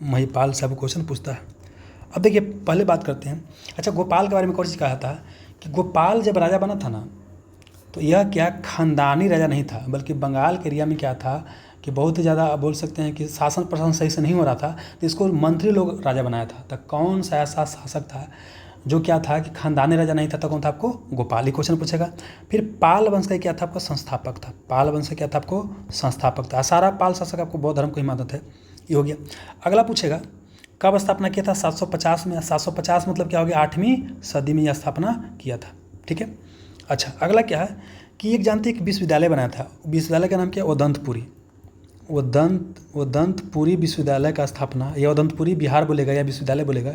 महिपाल से आपको क्वेश्चन पूछता है। अब देखिए पहले बात करते हैं, अच्छा गोपाल के बारे में एक और चीज़ कहा था कि गोपाल जब राजा बना था ना, तो यह क्या खानदानी राजा नहीं था, बल्कि बंगाल के एरिया में क्या था कि बहुत ही ज़्यादा आप बोल सकते हैं कि शासन प्रशासन सही से नहीं हो रहा था, तो इसको मंत्री लोग राजा बनाया था। तो कौन सा ऐसा शासक था जो क्या था कि खानदानी राजा नहीं था, तो कौन था आपको गोपाल ही क्वेश्चन पूछेगा। फिर पाल वंश का क्या था आपका संस्थापक था, पाल वंश का क्या था आपको संस्थापक था। सारा पाल शासक आपको बौद्ध धर्म को ही मानते थे, ये हो गया। अगला पूछेगा कब स्थापना किया था, 750 में। 750 मतलब क्या हो गया 8वीं सदी में यह स्थापना किया था, ठीक है। अच्छा अगला क्या है कि एक जानते हैं एक विश्वविद्यालय बनाया था, विश्वविद्यालय का नाम क्या है उदंतपुरी। उदंतपुरी विश्वविद्यालय का स्थापना, या उदंतपुरी बिहार बोलेगा या विश्वविद्यालय बोलेगा,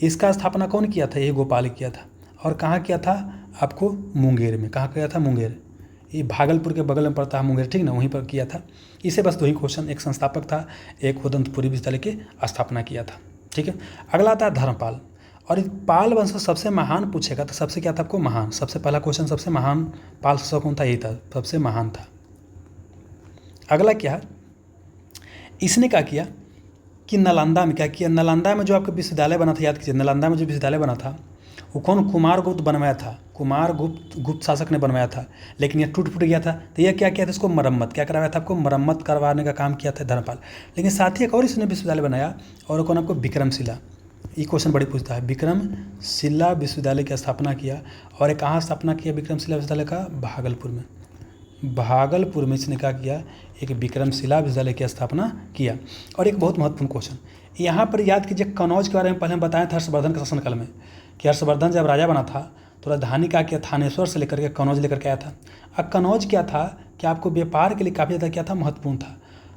इसका स्थापना कौन किया था, ये गोपाल किया था। और कहाँ किया था आपको मुंगेर में, कहाँ किया था मुंगेर, ये भागलपुर के बगल में पड़ता है मुंगेर, ठीक ना, वहीं पर किया था। इसे बस 2 ही क्वेश्चन, एक संस्थापक था, एक उदंतपुरी विश्वविद्यालय की स्थापना किया था, ठीक है। अगला आता है धर्मपाल, और पाल वंश का सबसे महान पूछेगा तो सबसे क्या था आपको महान, सबसे पहला क्वेश्चन सबसे महान पाल शासक कौन था, यही था, सबसे महान था। अगला क्या है, इसने क्या किया कि नालंदा में क्या किया, नालंदा में जो आपका विश्वविद्यालय बना था, याद कीजिए नालंदा में जो विश्वविद्यालय बना था वो कौन, कुमारगुप्त बनवाया था, कुमारगुप्त शासक ने बनवाया था, लेकिन यह टूट फूट गया था। तो यह क्या किया था, इसको मरम्मत क्या करवाया था, आपको मरम्मत करवाने का काम किया था धर्मपाल। लेकिन साथ ही एक और इसने विश्वविद्यालय बनाया, और कौन आपको विक्रमशिला, ये क्वेश्चन बड़ी पूछता है, विक्रमशिला विश्वविद्यालय की स्थापना किया। और एक कहाँ स्थापना किया विक्रमशिला विश्वविद्यालय का, भागलपुर में। भागलपुर में इसने क्या किया, एक विक्रमशिला विश्वविद्यालय की स्थापना किया। और एक बहुत महत्वपूर्ण क्वेश्चन यहाँ पर याद कीजिए, कनौज के बारे में पहले हम बताए थे हर्षवर्धन के शासनकाल में, कि हर्षवर्धन जब राजा बना था तो राजधानी क्या किया, थानेश्वर से लेकर के कनौज लेकर के आया था। अब कनौज क्या था कि आपको व्यापार के लिए काफ़ी ज़्यादा क्या था, महत्वपूर्ण था।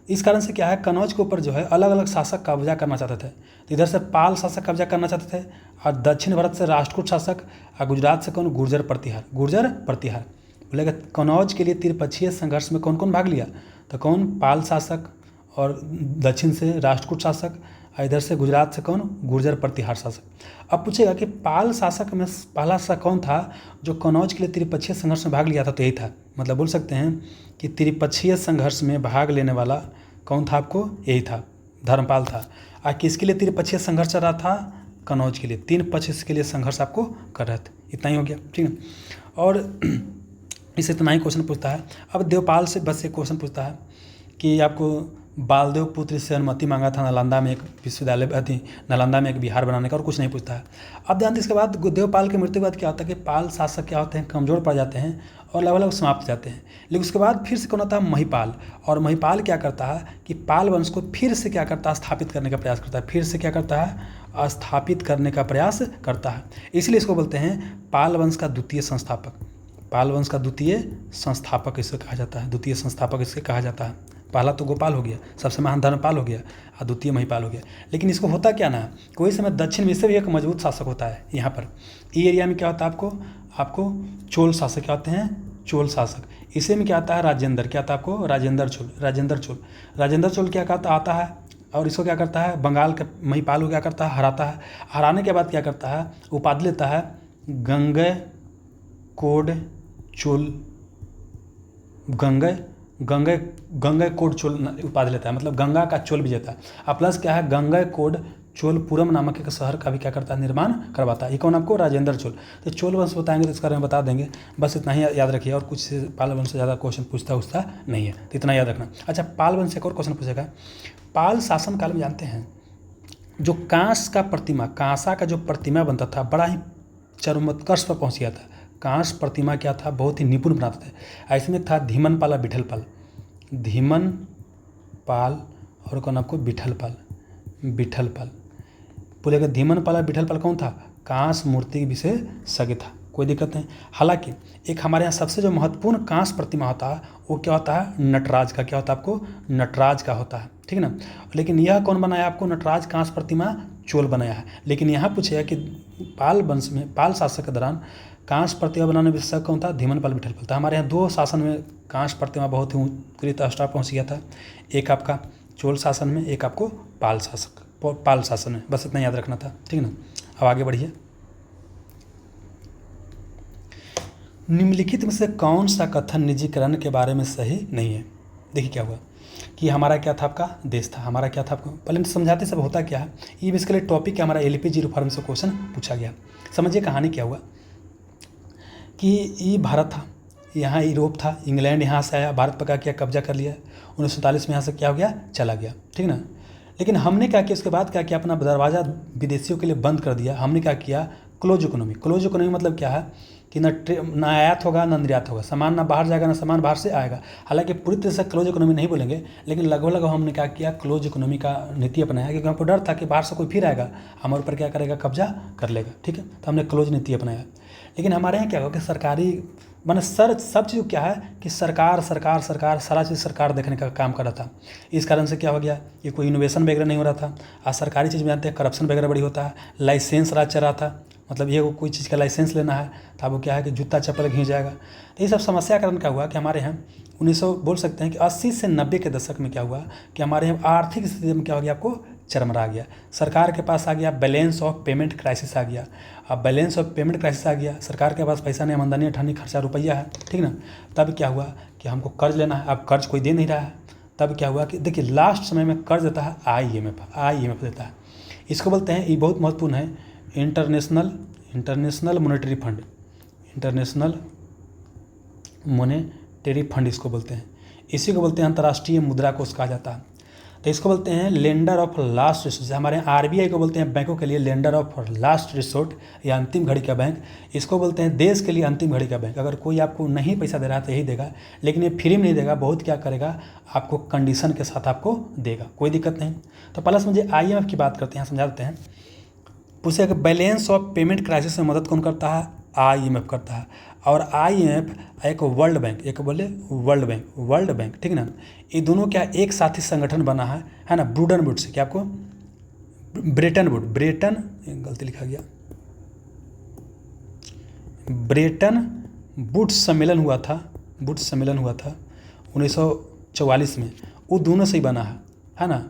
इस कारण से क्या है, कनौज के ऊपर जो है अलग अलग शासक कब्जा करना चाहते थे। तो इधर से पाल शासक कब्जा करना चाहते थे, और दक्षिण भारत से राष्ट्रकूट शासक, और गुजरात से कौन, गुर्जर प्रतिहार। बोलेगा कनौज के लिए त्रिपक्षीय संघर्ष में कौन कौन भाग लिया, तो कौन, पाल शासक, और दक्षिण से राष्ट्रकूट शासक, और इधर से गुजरात से कौन, गुर्जर प्रतिहार शासक। अब पूछेगा कि पाल शासक में पहला शासक कौन था जो कनौज के लिए त्रिपक्षीय संघर्ष में भाग लिया था, तो यही था, मतलब बोल सकते हैं कि त्रिपक्षीय संघर्ष में भाग लेने वाला कौन था आपको, यही था, धर्मपाल था। और किसके लिए त्रिपक्षीय संघर्ष चल रहा था, कनौज के लिए, 3 पक्ष के लिए संघर्ष आपको कर रहे थे। इतना ही हो गया, ठीक है। और इससे इतना ही क्वेश्चन पूछता है। अब देवपाल से बस एक क्वेश्चन पूछता है कि आपको बालदेव पुत्र से अनुमति मांगा था नालंदा में एक विश्वविद्यालय थी, नालंदा में एक विहार बनाने का, और कुछ नहीं पूछता है। अब ध्यान, इसके बाद देवपाल की मृत्यु के बाद क्या होता है कि पाल शासक क्या होते हैं, कमजोर पड़ जाते हैं और लगभग समाप्त हो जाते हैं। लेकिन उसके बाद फिर से कौन आता है, महिपाल। और महिपाल क्या करता है कि पाल वंश को फिर से क्या करता है, स्थापित करने का प्रयास करता है, फिर से क्या करता है, स्थापित करने का प्रयास करता है। इसलिए इसको बोलते हैं पाल वंश का द्वितीय संस्थापक, पाल वंश का द्वितीय संस्थापक इसे कहा जाता है, द्वितीय संस्थापक इससे कहा जाता है। पहला तो गोपाल हो गया, सबसे महान धर्मपाल हो गया, और द्वितीय महिपाल हो गया। लेकिन इसको होता क्या ना, कोई समय दक्षिण में से भी एक मजबूत शासक होता है। यहाँ पर ये एरिया में क्या होता है, आपको चोल शासक क्या होते हैं, चोल शासक। इसी में क्या आता है, राजेंद्र, क्या आता है आपको, राजेंद्र चोल क्या कहता आता है, और इसको क्या करता है, बंगाल के महिपाल को क्या करता है, हराता है। हराने के बाद क्या करता है, उपाधि लेता है गंगैकोंड चोल, गंगैकोंड चोल उपाधि लेता है, मतलब गंगा का चोल विजेता। और प्लस क्या है, गंगैकोंड चोलपुरम नामक एक शहर का भी क्या करता है, निर्माण करवाता है। ये कौन आपको, राजेंद्र चोल। तो चोल वंश बताएंगे तो इसके बारे में बता देंगे, बस इतना ही याद रखिए, और कुछ पाल वंश से ज़्यादा क्वेश्चन पूछता नहीं है, तो इतना याद रखना। अच्छा, पाल वंश से एक और क्वेश्चन पूछेगा, पाल शासन काल में जानते हैं जो कांस का प्रतिमा, कांसा का जो प्रतिमा बनता था, बड़ा ही चरमोत्कर्ष पर पहुँच गया था। कांस प्रतिमा क्या था, बहुत ही निपुण बनाते थे। ऐसे में था धीमन पाल और विठलपाल, धीमन पाल और कौन आपको, विठलपाल। बोलेगा धीमन पाल और विठलपाल कौन था, कांस मूर्ति विशेषज्ञ था, कोई दिक्कत नहीं। हालांकि एक हमारे यहाँ सबसे जो महत्वपूर्ण कांस प्रतिमा होता है वो क्या होता है, नटराज का। क्या होता है आपको, नटराज का होता है, ठीक ना। लेकिन यह कौन बनाया आपको, नटराज कांस प्रतिमा चोल बनाया है। लेकिन यहाँ पूछेगा कि पाल वंश में, पाल शासक के दौरान कांस प्रतिमा बनाने विशेषज्ञ कौन था, धीमन पाल, विठलपाल था। हमारे यहाँ 2 शासन में कांस प्रतिमा बहुत ही उत्कृष्ट स्तर पहुँच गया था, एक आपका चोल शासन में, एक आपको पाल शासन में। बस इतना याद रखना था, ठीक ना। अब आगे बढ़िए। निम्नलिखित में से कौन सा कथन निजीकरण के बारे में सही नहीं है। देखिए क्या हुआ कि हमारा क्या था, आपका देश था, हमारा क्या था आपको पहले समझाते सब होता क्या है। ये बेसिकली टॉपिक है हमारा एलपीजी रिफॉर्म से क्वेश्चन पूछा गया। समझिए कहानी क्या हुआ कि ये भारत था, यहाँ यूरोप था, इंग्लैंड यहाँ से आया, भारत पर क्या किया, कब्जा कर लिया। 1947 में यहाँ से क्या हो गया, चला गया, ठीक ना। लेकिन हमने क्या किया उसके बाद, क्या किया, अपना दरवाज़ा विदेशियों के लिए बंद कर दिया। हमने क्या किया, क्लोज इकोनॉमी। क्लोज इकोनॉमी मतलब क्या है कि ना आयात होगा ना निर्यात होगा, सामान ना बाहर जाएगा ना सामान बाहर से आएगा। हालांकि पूरी तरह से क्लोज इकोनॉमी नहीं बोलेंगे, लेकिन लगभग हमने क्या किया, क्लोज इकोनॉमी का नीति अपनाया, क्योंकि हमको डर था कि बाहर से कोई फिर आएगा हमारे ऊपर क्या करेगा, कब्जा कर लेगा, ठीक है। तो हमने क्लोज नीति अपनाया। लेकिन हमारे यहाँ क्या होगा कि सरकारी मैंने सब चीज़ क्या है कि सरकार सरकार सरकार सारा चीज़ सरकार देखने का काम कर रहा था। इस कारण से क्या हो गया, ये कोई इनोवेशन वगैरह नहीं हो रहा था। आज सरकारी चीज़ में जानते हैं करप्शन वगैरह बड़ी होता है। लाइसेंस राज चल रहा था, मतलब ये कोई चीज़ का लाइसेंस लेना है तो अब वो क्या है कि जूता चप्पल घिस जाएगा। तो ये सब समस्या के कारण क्या हुआ कि हमारे यहाँ 1900 बोल सकते हैं कि 80 से 90 के दशक में क्या हुआ कि हमारे यहाँ आर्थिक स्थिति में क्या हो गया, आपको चरमरा गया। सरकार के पास आ गया बैलेंस ऑफ पेमेंट क्राइसिस आ गया। अब बैलेंस ऑफ पेमेंट क्राइसिस आ गया, सरकार के पास पैसा नहीं, आमदनी अठन्नी खर्चा रुपया है, ठीक ना। तब क्या हुआ कि हमको कर्ज लेना है, अब कर्ज कोई दे नहीं रहा है। तब क्या हुआ कि देखिए लास्ट समय में कर्ज देता है IMF देता है। इसको बोलते हैं, ये बहुत महत्वपूर्ण है, international monetary fund. International monetary fund इसको बोलते हैं। इसी को बोलते हैं अंतर्राष्ट्रीय मुद्रा कोष कहा जाता है। तो इसको बोलते हैं लेंडर ऑफ लास्ट रिसोर्ट। हमारे यहाँ RBI को बोलते हैं बैंकों के लिए लेंडर ऑफ लास्ट रिसोर्ट या अंतिम घड़ी का बैंक। इसको बोलते हैं देश के लिए अंतिम घड़ी का बैंक। अगर कोई आपको नहीं पैसा दे रहा है तो यही देगा, लेकिन ये फ्री में नहीं देगा, बहुत क्या करेगा, आपको कंडीशन के साथ आपको देगा, कोई दिक्कत नहीं। तो प्लस मुझे IMF की बात करते हैं, समझा देते हैं। पूछे कि बैलेंस ऑफ पेमेंट क्राइसिस में मदद कौन करता है, IMF करता है। और IMF एक वर्ल्ड बैंक, एक बोले वर्ल्ड बैंक, ठीक ना। ये दोनों क्या एक साथी संगठन बना है ना, ब्रूडन वुड्स से, क्या आपको ब्रेटन गलती लिखा गया, ब्रेटन वुड्स सम्मेलन हुआ था 1944 में, वो दोनों से ही बना है ना।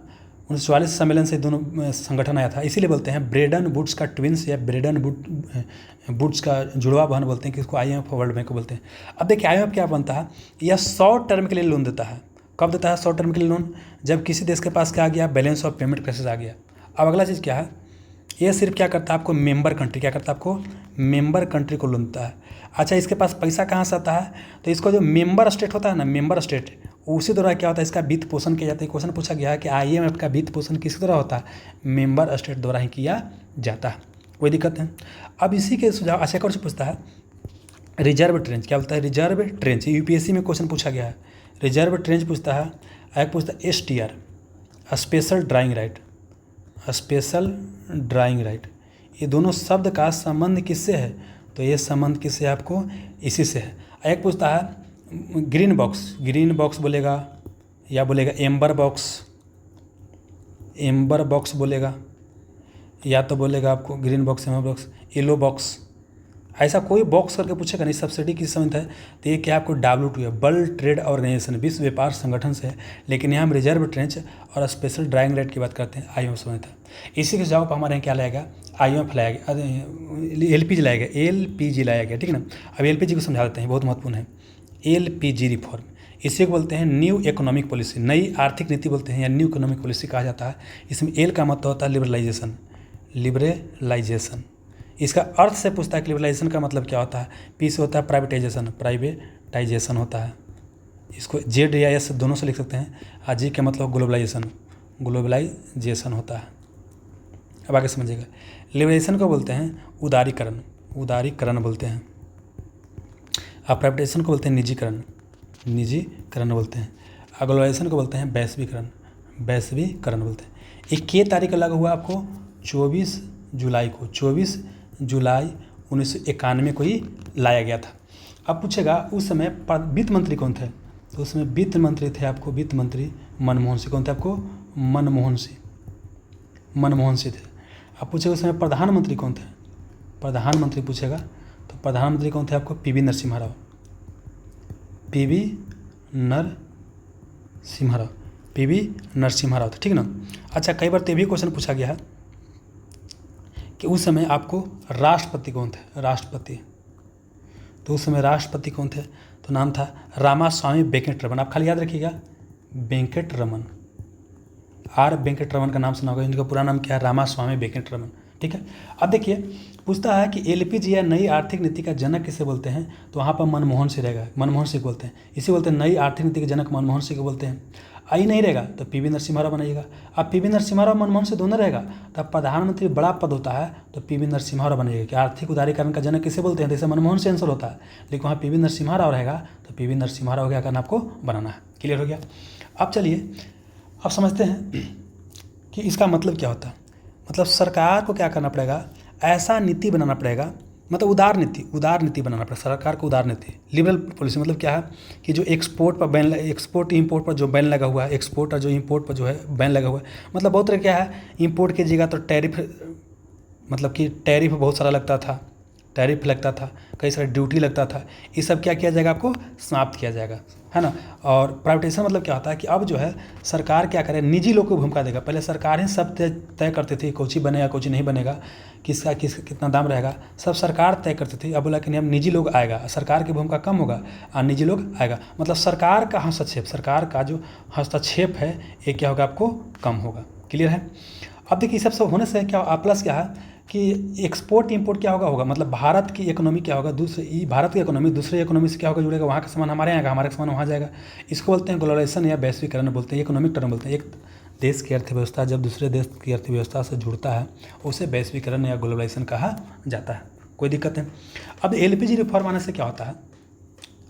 1944 सम्मेलन से दोनों संगठन आया था, इसीलिए बोलते हैं ब्रेडन वुड्स का ट्विंस या ब्रेडन वुड्स का जुड़वा बहन बोलते हैं, कि इसको IMF वर्ल्ड बैंक को बोलते हैं। अब देखिए IMF क्या बनता है, यह शॉर्ट टर्म के लिए लोन देता है। कब देता है शॉर्ट टर्म के लिए लोन, जब किसी देश के पास क्या आ गया, बैलेंस ऑफ पेमेंट क्राइसिस आ गया। अब अगला चीज़ क्या है, ये सिर्फ क्या करता है, आपको मेंबर कंट्री क्या करता है, आपको मेंबर कंट्री को लोन देता है। अच्छा, इसके पास पैसा कहाँ से आता है, तो इसको जो मेंबर स्टेट होता है ना, मेंबर स्टेट, उसी द्वारा क्या होता है, इसका वित्त पोषण किया जाता है। क्वेश्चन पूछा गया है कि IMF का वित्त पोषण किसके द्वारा होता है, मेंबर स्टेट द्वारा ही किया जाता है, कोई दिक्कत नहीं। अब इसी के सुझाव अच्छा कौन से पूछता है, रिजर्व ट्रेंच, क्या बोलता है, रिजर्व ट्रेंच, UPSC में क्वेश्चन पूछा गया है, रिजर्व ट्रेंच पूछता है। एक पूछता है STR, स्पेशल ड्राइंग राइट, ये दोनों शब्द का संबंध किससे है, तो ये संबंध किससे आपको इसी से है। एक पूछता है ग्रीन बॉक्स बोलेगा या बोलेगा एम्बर बॉक्स बोलेगा, या तो बोलेगा आपको green box, amber box, yellow box, ऐसा कोई बॉक्स करके पूछेगा नहीं। सब्सिडी किस संबंध है, तो ये क्या आपको WTO है, वर्ल्ड ट्रेड ऑर्गेनाइजेशन, विश्व व्यापार संगठन से है। लेकिन यहाँ हम रिजर्व ट्रेंच और स्पेशल ड्राइंग राइट की बात करते हैं, IMF संबंध है। इसी के जवाब हमारे यहाँ क्या लाएगा, IMF लाएगा, LPG लाया गया, ठीक है ना। अब LPG को समझा देते हैं, बहुत महत्वपूर्ण है। LPG रिफॉर्म, इसी को बोलते हैं न्यू इकोनॉमिक पॉलिसी, नई आर्थिक नीति बोलते हैं, या न्यू इकोनॉमिक पॉलिसी कहा जाता है। इसमें L का मतलब होता है लिबरलाइजेशन। इसका अर्थ से पूछता है कि लिबरलाइजेशन का मतलब क्या होता है, P से होता है प्राइवेटाइजेशन होता है। इसको Z या S दोनों से लिख सकते हैं। G का मतलब ग्लोबलाइजेशन होता है। अब आगे समझिएगा, लिबरलाइजेशन को बोलते हैं उदारीकरण बोलते हैं। अब प्राइवेटाइजेशन को बोलते हैं निजीकरण बोलते हैं। ग्लोबलाइजेशन को बोलते हैं वैश्वीकरण बोलते हैं। ये के तारीख लगा हुआ आपको 24 जुलाई 1991 को ही लाया गया था। अब पूछेगा उस समय वित्त मंत्री कौन थे, तो उसमें वित्त मंत्री थे आपको मनमोहन सिंह। कौन थे आपको, मनमोहन सिंह थे। अब पूछेगा उस समय प्रधानमंत्री कौन थे, प्रधानमंत्री पूछेगा तो प्रधानमंत्री कौन थे आपको, PV नरसिम्हा राव थे, ठीक ना। अच्छा, कई बार तो ये भी क्वेश्चन पूछा गया है कि उस समय आपको राष्ट्रपति कौन थे, तो उस समय राष्ट्रपति कौन थे, तो नाम था रामास्वामी वेंकटरमन। आप खाली याद रखिएगा, वेंकट रमन, आर वेंकट रमन का नाम सुना होगा। इनका पूरा नाम क्या है? रामास्वामी वेंकट रमन। ठीक है। अब देखिए पूछता है कि एलपीजी या नई आर्थिक नीति का जनक किसे बोलते हैं, तो वहाँ पर मनमोहन सिंह रहेगा, मनमोहन सिंह बोलते हैं। इसी बोलते हैं नई आर्थिक नीति के जनक मनमोहन सिंह को बोलते हैं। आई नहीं रहेगा तो पीवी नरसिम्हा राव बनाइएगा। अब पीवी नरसिम्हा राव मनमोहन सिंह दोनों रहेगा तब प्रधानमंत्री बड़ा पद होता है तो पीवी नरसिम्हा राव बनाइएगा कि आर्थिक उदारीकरण का जनक किसे बोलते हैं, जैसे मनमोहन सिंह आंसर होता है, लेकिन वहाँ पीवी नरसिम्हा राव रहेगा तो पीवी नरसिम्हा राव क्या करना आपको बनाना है। क्लियर हो गया। अब चलिए अब समझते हैं कि इसका मतलब क्या होता है। मतलब सरकार को क्या करना पड़ेगा, ऐसा नीति बनाना पड़ेगा, मतलब उदार नीति बनाना पड़ेगा सरकार को। उदार नीति, लिबरल पॉलिसी मतलब क्या है कि जो एक्सपोर्ट पर बैन, एक्सपोर्ट इंपोर्ट पर जो बैन लगा हुआ है, एक्सपोर्ट और जो इंपोर्ट पर जो है बैन लगा हुआ है, मतलब बहुत तरह क्या है, इंपोर्ट कीजिएगा तो टैरिफ, मतलब कि टैरिफ बहुत सारा लगता था, टैरिफ लगता था, कई सारे ड्यूटी लगता था, ये सब क्या किया जाएगा, आपको समाप्त किया जाएगा, है ना। और प्राइवेटाइजेशन मतलब क्या होता है कि अब जो है सरकार क्या करे, निजी लोग को भूमिका देगा। पहले सरकार ही सब तय करती थी, कोची बनेगा कोची नहीं बनेगा, किसका कितना दाम रहेगा, सब सरकार तय करती थी। अब बोला कि नहीं, हम निजी लोग आएगा, सरकार की भूमिका कम होगा और निजी लोग आएगा, मतलब सरकार का हस्तक्षेप, सरकार का जो हस्तक्षेप है ये क्या होगा, आपको कम होगा। क्लियर है। अब देखिए सब होने से क्या प्लस क्या है कि एक्सपोर्ट इंपोर्ट क्या होगा, मतलब भारत की इकोनॉमी क्या होगा, भारत की इकोनॉमी दूसरे इकोनॉमी से क्या होगा, जुड़ेगा, वहाँ का सामान हमारे यहाँ आएगा, हमारे सामान वहाँ जाएगा। इसको बोलते हैं ग्लोबलाइजेशन या वैश्वीकरण बोलते हैं, इकोनॉमिक टर्म बोलते हैं। एक देश की अर्थव्यवस्था जब दूसरे देश की अर्थव्यवस्था से जुड़ता है उसे वैश्वीकरण या ग्लोबलाइजेशन कहा जाता है। कोई दिक्कत नहीं। अब एलपीजी रिफॉर्म आने से क्या होता है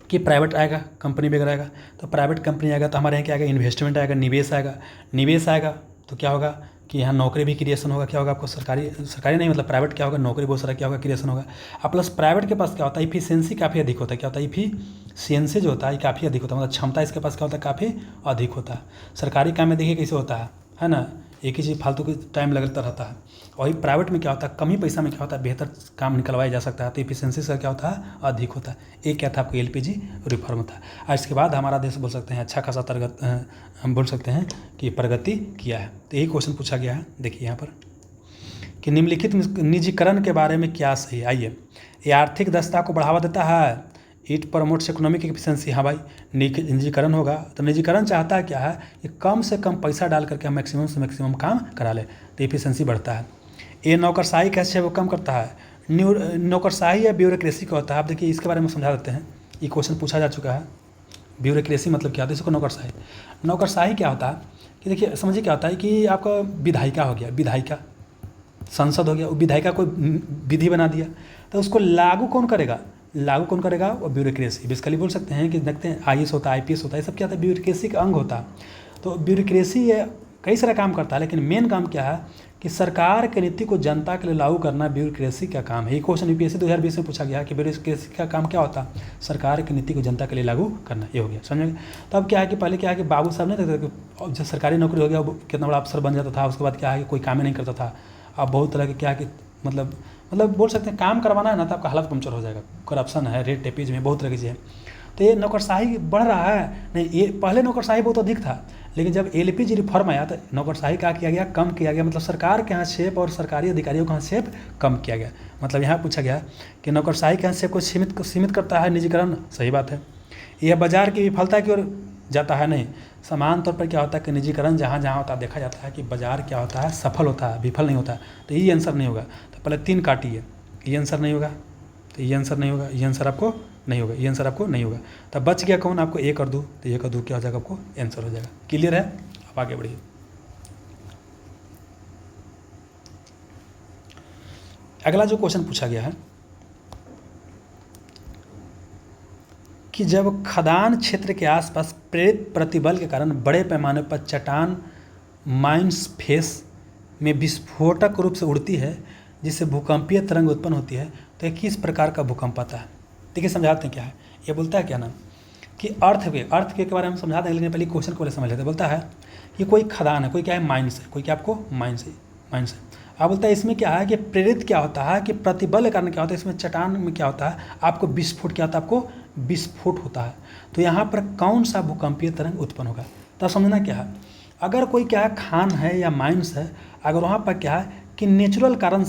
कि प्राइवेट आएगा, कंपनी वगैरह आएगा, तो प्राइवेट कंपनी आएगा तो हमारे यहाँ क्या आएगा, इन्वेस्टमेंट आएगा, निवेश आएगा तो क्या होगा कि यहाँ नौकरी भी क्रिएशन होगा। क्या होगा आपको, सरकारी नहीं, मतलब प्राइवेट क्या होगा, नौकरी बहुत सारा क्या होगा, क्रिएशन होगा। अब प्लस प्राइवेट के पास क्या होता है, इफिशियंसी काफ़ी अधिक होता है। क्या होता है, इफिशियंसी जो होता है काफ़ी अधिक होता है, मतलब क्षमता इसके पास क्या होता है, काफ़ी अधिक होता है। सरकारी काम में देखिए कैसे होता है ना, एक ही चीज़ फालतू की टाइम लगता रहता है। वही प्राइवेट में क्या होता है, कम ही पैसा में क्या होता है, बेहतर काम निकलवाया जा सकता है, तो इफिशियंसी से क्या होता है, अधिक होता है। एक क्या था आपको, एलपीजी रिफॉर्म था। और इसके बाद हमारा देश बोल सकते हैं अच्छा खासा हम बोल सकते हैं कि प्रगति किया है। तो यही क्वेश्चन पूछा गया है। देखिए यहाँ पर कि निम्नलिखित निजीकरण के बारे में क्या सही। आइए, ये आर्थिक दक्षता को बढ़ावा देता है, इट प्रमोट्स इकोनॉमिक एफिशिएंसी। हाँ भाई, निजीकरण होगा तो निजीकरण चाहता है क्या है कि कम से कम पैसा डाल करके हम मैक्सिमम से मैक्सिमम काम करा ले, तो एफिशिएंसी बढ़ता है। ये नौकरशाही कैसे है वो कम करता है, नौकरशाही या ब्यूरोक्रेसी का होता है। आप देखिए इसके बारे में समझा देते हैं, ये क्वेश्चन पूछा जा चुका है। ब्यूरोक्रेसी मतलब क्या होता है, इसको नौकरशाही क्या होता है कि देखिए समझिए क्या होता है कि आपका विधायिका हो गया, विधायिका संसद हो गया, विधायिका कोई विधि बना दिया तो उसको लागू कौन करेगा, और ब्यूरोक्रेसी। बेसिकली बोल सकते हैं कि देखते हैं आईएएस होता है, आईपीएस होता है, ये सब क्या होता है, ब्यूरोक्रेसी का अंग होता है। तो ब्यूरोक्रेसी ये कई सारा काम करता है, लेकिन मेन काम क्या है कि सरकार की नीति को जनता के लिए लागू करना ब्यूरोक्रेसी का काम है। ये क्वेश्चन यूपीएससी 2020 में पूछा गया है कि ब्यूरोक्रेसी का काम क्या होता है, सरकार की नीति को जनता के लिए लागू करना। ये हो गया, समझेंगे। तो अब क्या है कि पहले क्या है कि बाबू साहब नहीं देखते कि जब सरकारी नौकरी हो गया वो कितना बड़ा अफसर बन जाता था, उसके बाद क्या है कि कोई काम ही नहीं करता था। अब बहुत तरह के क्या है कि मतलब बोल सकते हैं काम करवाना है ना तो आपका हालत पंक्चर हो जाएगा, करप्शन है, रेट टेपीज में बहुत तरह की चीज़ें। तो ये नौकरशाही बढ़ रहा है, नहीं ये पहले नौकरशाही बहुत अधिक था, लेकिन जब एलपीजी रिफॉर्म आया तो नौकरशाही क्या किया गया, कम किया गया। मतलब सरकार के हस्तक्षेप और सरकारी अधिकारियों का हस्तक्षेप कम किया गया। मतलब यहाँ पूछा गया कि नौकरशाही के हस्तक्षेप को सीमित करता है निजीकरण, सही बात है। यह बाजार की विफलता की ओर जाता है, नहीं। समान तौर पर क्या होता है कि निजीकरण जहाँ जहाँ होता है देखा जाता है कि बाजार क्या होता है, सफल होता है, विफल नहीं होता है। तो ये आंसर नहीं होगा। तो पहले 3 काटिए, ये आंसर नहीं होगा, तो ये आंसर नहीं होगा, ये आंसर आपको नहीं होगा, ये आंसर आपको नहीं होगा। तब बच गया कौन, आपको 1 और 2, तो 1 और 2 क्या हो जाएगा, आपको आंसर हो जाएगा। क्लियर है। आप आगे बढ़िए। अगला जो क्वेश्चन पूछा गया है कि जब खदान क्षेत्र के आसपास प्रेरित प्रतिबल के कारण बड़े पैमाने पर चट्टान माइंस फेस में विस्फोटक रूप से उड़ती है जिससे भूकंपीय तरंग उत्पन्न होती है, तो ये किस प्रकार का भूकंप आता है। देखिए समझाते हैं क्या है। ये बोलता है क्या ना कि अर्थ के बारे में समझा देंगे, लेकिन पहले क्वेश्चन को समझ लेते हैं। बोलता है कि कोई खदान है, कोई क्या है, माइंस है, कोई क्या आपको माइंस है। अब बोलता है इसमें क्या है कि प्रेरित क्या होता है कि प्रतिबल के कारण क्या होता है, इसमें चट्टान में क्या होता है, आपको विस्फोट क्या होता है, आपको विस्फोट होता है। तो यहाँ पर कौन सा भूकंपीय तरंग उत्पन्न होगा, तो समझना क्या है। अगर कोई क्या है खान है या माइंस है, अगर वहाँ पर क्या है कि नेचुरल कारण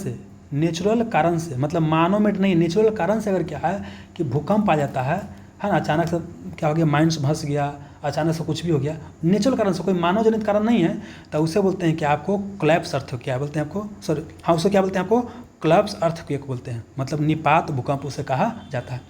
से मतलब मानव मेड नहीं, नेचुरल कारण से अगर क्या है कि भूकंप आ जाता है ना, अचानक से क्या हो गया, माइंस धंस गया अचानक से कुछ भी हो गया, नेचुरल कारण से, कोई मानव जनित कारण नहीं है, तो उसे बोलते हैं कि आपको कोलैप्स अर्थ, क्या बोलते हैं आपको, सॉरी हाँ उसे क्या बोलते हैं आपको, कोलैप्स अर्थक्वेक बोलते हैं, मतलब निपात भूकंप उसे कहा जाता है।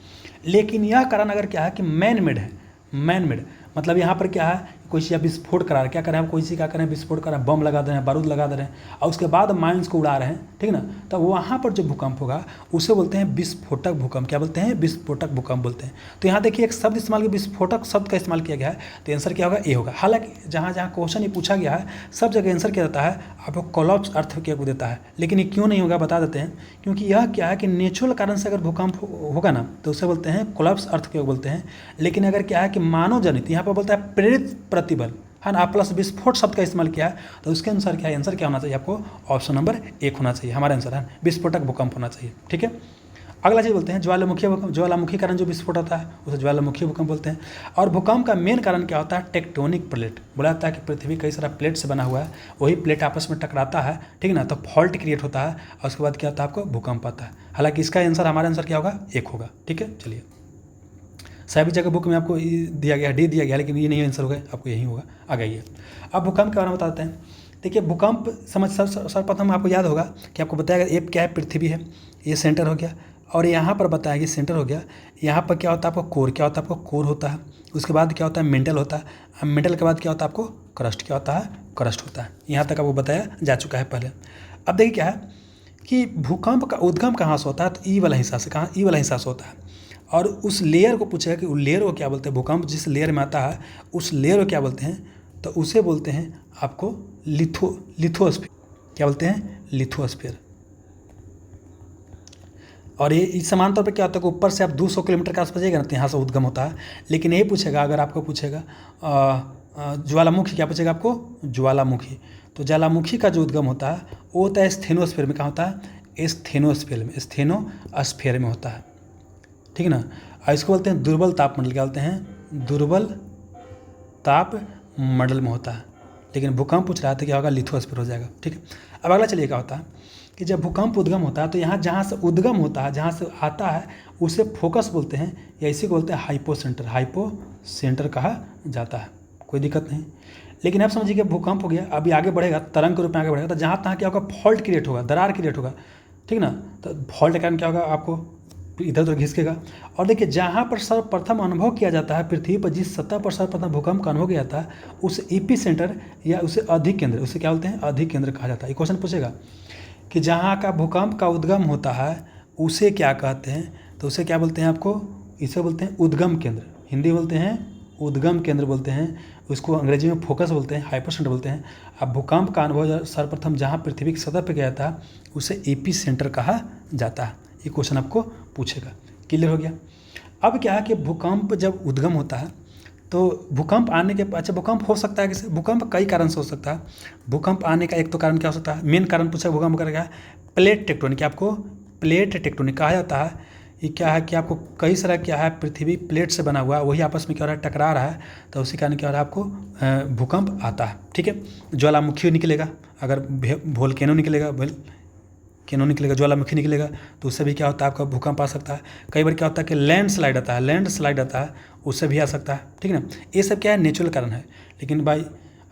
लेकिन यह कारण अगर क्या है कि मैन मेड है, मैन मेड मतलब यहाँ पर क्या है, कोई चीज़ विस्फोट करा रहे हैं, क्या कर रहे हैं हम, कोई चीज़ क्या कर रहे हैं, विस्फोट कर रहे हैं, बम लगा दे रहे हैं, बारूद लगा दे रहे हैं और उसके बाद माइंस को उड़ा रहे हैं, ठीक ना, तो वहाँ पर जो भूकंप होगा उसे बोलते हैं विस्फोटक भूकंप। क्या बोलते हैं, विस्फोटक भूकंप बोलते हैं। तो यहाँ देखिए एक शब्द इस्तेमाल किया, विस्फोटक शब्द का इस्तेमाल किया गया है, तो आंसर क्या होगा, ए होगा। हालांकि जहाँ जहाँ क्वेश्चन ये पूछा गया है सब जगह आंसर क्या देता है, आपको कोलैप्स अर्थक्वेक को देता है, लेकिन ये क्यों नहीं होगा बता देते हैं, क्योंकि यह क्या है कि नेचुरल कारण से अगर भूकंप होगा ना तो उसे बोलते हैं कोलैप्स अर्थक्वेक बोलते हैं। लेकिन अगर क्या है कि मानव जनित, यहाँ पर बोलता है प्रेरित प्रतिबल है ना, प्लस विस्फोट शब्द का इस्तेमाल किया है, तो उसके अनुसार क्या है, आंसर क्या होना चाहिए आपको, ऑप्शन नंबर 1 होना चाहिए, हमारा आंसर है विस्फोटक भूकंप होना चाहिए। ठीक है, अगला चीज़ बोलते हैं ज्वालामुखी भूकंप। ज्वालामुखी कारण जो विस्फोट होता है उसे ज्वालामुखी भूकंप बोलते हैं। और भूकंप का मेन कारण क्या होता है, टेक्टोनिक प्लेट। बोला जाता है कि पृथ्वी कई सारा प्लेट से बना हुआ है, वही प्लेट आपस में टकराता है, ठीक ना, तो फॉल्ट क्रिएट होता है और उसके बाद क्या होता है, आपको भूकंप आता है। हालांकि इसका आंसर, हमारा आंसर क्या होगा, 1 होगा। ठीक है, चलिए सभी जगह बुक में आपको दिया गया, डी दिया गया, लेकिन ये नहीं आंसर होगा, आपको यही होगा। आ गई अब भूकंप के बारे में बताते हैं। देखिए भूकंप समझ सर्वप्रथम आपको याद होगा कि आपको बताया गया, ये क्या है, पृथ्वी है, ये सेंटर हो गया, और यहाँ पर बताया कि सेंटर हो गया, यहाँ पर क्या होता है आपको कोर, क्या होता है आपको कोर होता है, उसके बाद क्या होता है मेंटल होता है, मेंटल के बाद क्या होता है आपको क्रस्ट, क्या होता है क्रस्ट होता है। यहाँ तक आपको बताया जा चुका है पहले। अब देखिए क्या है कि भूकंप का उद्गम कहाँ से होता है, तो ई वाला हिस्सा से, कहाँ, ई वाला हिस्सा से होता है। और उस लेयर को पूछेगा कि उस लेयर को क्या बोलते हैं, भूकंप जिस लेयर में आता है उस लेयर को क्या बोलते हैं, तो उसे बोलते हैं आपको लिथोस्फीयर। क्या बोलते हैं, लिथोस्फीयर। और ये समान तौर पे क्या होता है कि ऊपर से आप 200 किलोमीटर के आसपास जाएगा ना तो यहाँ से उद्गम होता है। लेकिन यही पूछेगा, अगर आपको पूछेगा ज्वालामुखी, क्या पूछेगा आपको, ज्वालामुखी। तो ज्वालामुखी का जो उद्गम होता है वो होता है स्थेनोस्फीयर में। कहाँ होता है, स्थेनोस्फीयर में, स्थेनोस्फीयर में होता है, ठीक है ना। और इसको बोलते हैं दुर्बल तापमंडल। क्या बोलते हैं, दुर्बल तापमंडल में होता है। लेकिन भूकंप पूछ रहा था क्या होगा, लिथोस्फीयर हो जाएगा। ठीक है, अब अगला चलिए क्या होता है कि जब भूकंप उद्गम होता है तो यहाँ जहाँ से उद्गम होता है, जहाँ से आता है उसे फोकस बोलते हैं, या इसी को बोलते हैं हाइपो सेंटर। हाइपो सेंटर कहा जाता है, कोई दिक्कत नहीं। लेकिन आप समझिए कि भूकंप हो गया, अभी आगे बढ़ेगा, तरंग के रूप में आगे बढ़ेगा, तो जहाँ तहाँ क्या होगा, फॉल्ट क्रिएट होगा, दरार क्रिएट होगा, ठीक ना। तो फॉल्ट के कारण क्या होगा, आपको इधर उधर घिसकेगा। और देखिए जहाँ पर सर्वप्रथम अनुभव किया जाता है पृथ्वी पर, जिस सतह पर सर्वप्रथम भूकंप का अनुभव किया जाता है उस एपी सेंटर या उसे अधिकेंद्र, उसे क्या बोलते हैं, अधिकेंद्र कहा जाता है। ये क्वेश्चन पूछेगा कि जहाँ का भूकंप का उद्गम होता है उसे क्या कहते हैं, तो उसे क्या बोलते हैं आपको, इसे बोलते हैं उद्गम केंद्र। हिंदी बोलते हैं उद्गम केंद्र बोलते हैं, उसको अंग्रेजी में फोकस बोलते हैं, हाइपर सेंटर बोलते हैं। अब भूकंप का अनुभव सर्वप्रथम जहाँ पृथ्वी की सतह पर गया था उसे एपी सेंटर कहा जाता है। ये क्वेश्चन आपको पूछेगा। क्लियर हो गया। अब क्या है कि भूकंप जब उद्गम होता है तो भूकंप आने के, अच्छा भूकंप हो सकता है किसे, भूकंप कई कारण से हो सकता है। भूकंप आने का एक तो कारण क्या हो सकता है, मेन कारण पूछा भूकंप का क्या है, प्लेट टेक्टोनिक। आपको प्लेट टेक्टोनिक कहा जाता है। ये क्या है कि आपको कई सारा क्या है, पृथ्वी प्लेट से बना हुआ है, वही आपस में क्या हो रहा है, टकरा रहा है, तो उसी कारण क्या हो रहा है, आपको भूकंप आता है। ठीक है, ज्वालामुखी निकलेगा, अगर वोल्केनो निकलेगा, केनो निकलेगा, ज्वालामुखी निकलेगा, तो उससे भी क्या होता है, आपका भूकंप आ सकता है। कई बार क्या होता है कि लैंडस्लाइड आता है, लैंडस्लाइड आता है, उससे भी आ सकता है। ठीक है ना, ये सब क्या है, नेचुरल कारण है। लेकिन भाई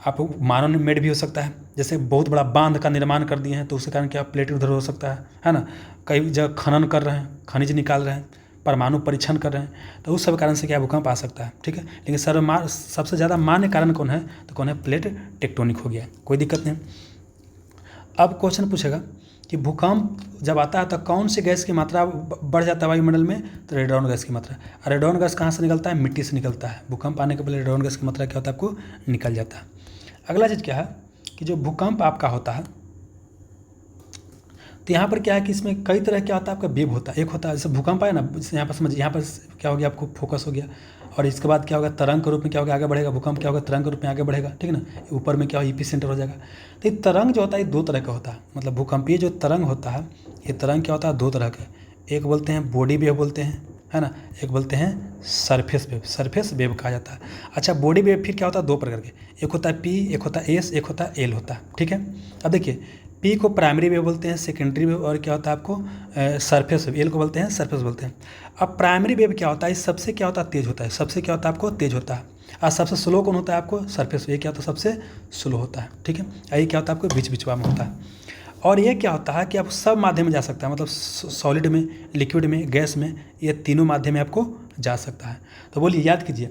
आप मानव मेड भी हो सकता है, जैसे बहुत बड़ा बांध का निर्माण कर दिए हैं तो उसके कारण क्या प्लेट उधर हो सकता है ना। कई जगह खनन कर रहे हैं, खनिज निकाल रहे हैं, परमाणु परीक्षण कर रहे हैं, तो उस सब कारण से क्या भूकंप आ सकता है। ठीक है, लेकिन सबसे ज़्यादा मान्य कारण कौन है, तो कौन है, प्लेट टेक्टोनिक हो गया, कोई दिक्कत नहीं। अब क्वेश्चन पूछेगा कि भूकंप जब आता है तो कौन सी गैस की मात्रा बढ़ जाता है वायुमंडल में, तो रेडॉन गैस की मात्रा। और रेडॉन गैस कहाँ से निकलता है, मिट्टी से निकलता है। भूकंप आने के पहले रेडॉन गैस की मात्रा क्या होता है, आपको निकल जाता है। अगला चीज़ क्या है कि जो भूकंप आपका होता है तो यहाँ पर क्या है कि इसमें कई तरह क्या होता है, आपका वेव होता है। एक होता है जैसे भूकंप आया ना, यहाँ पर समझिए, यहाँ पर क्या हो गया, आपको फोकस हो गया, और इसके बाद क्या होगा, तरंग के रूप में क्या होगा, आगे बढ़ेगा। भूकंप क्या होगा, तरंग के रूप में आगे बढ़ेगा, ठीक है ना। ऊपर में क्या हो, एपी सेंटर हो जाएगा। तो ये तरंग जो होता है ये 2 तरह का होता है, मतलब भूकंपीय जो तरंग होता है, ये तरंग क्या होता है, 2 तरह के। एक बोलते हैं बॉडी वेव बोलते हैं, है ना, एक बोलते हैं सरफेस वेव, सरफेस वेव कहा जाता है। अच्छा बॉडी वेव फिर क्या होता है, 2 प्रकार के, एक होता है पी, एक होता है एस, एक होता है एल होता है। ठीक है, अब देखिए पी को प्राइमरी वेव बोलते हैं, सेकेंडरी वेव, और क्या होता है आपको सरफेस वेव, एल को बोलते हैं सरफेस बोलते हैं। अब प्राइमरी वेव क्या होता है, सबसे क्या होता है, तेज होता है, सबसे क्या होता है, आपको तेज होता है। और सबसे स्लो कौन होता है आपको? सरफेस। ये क्या होता है? सबसे स्लो होता है, ठीक है। ये क्या होता है आपको? बीच बीचवा में होता है। और ये क्या होता है कि आप सब माध्यम में जा सकता है, मतलब सॉलिड में, लिक्विड में, गैस में, ये तीनों माध्यम में आपको जा सकता है। तो बोलिए, याद कीजिए,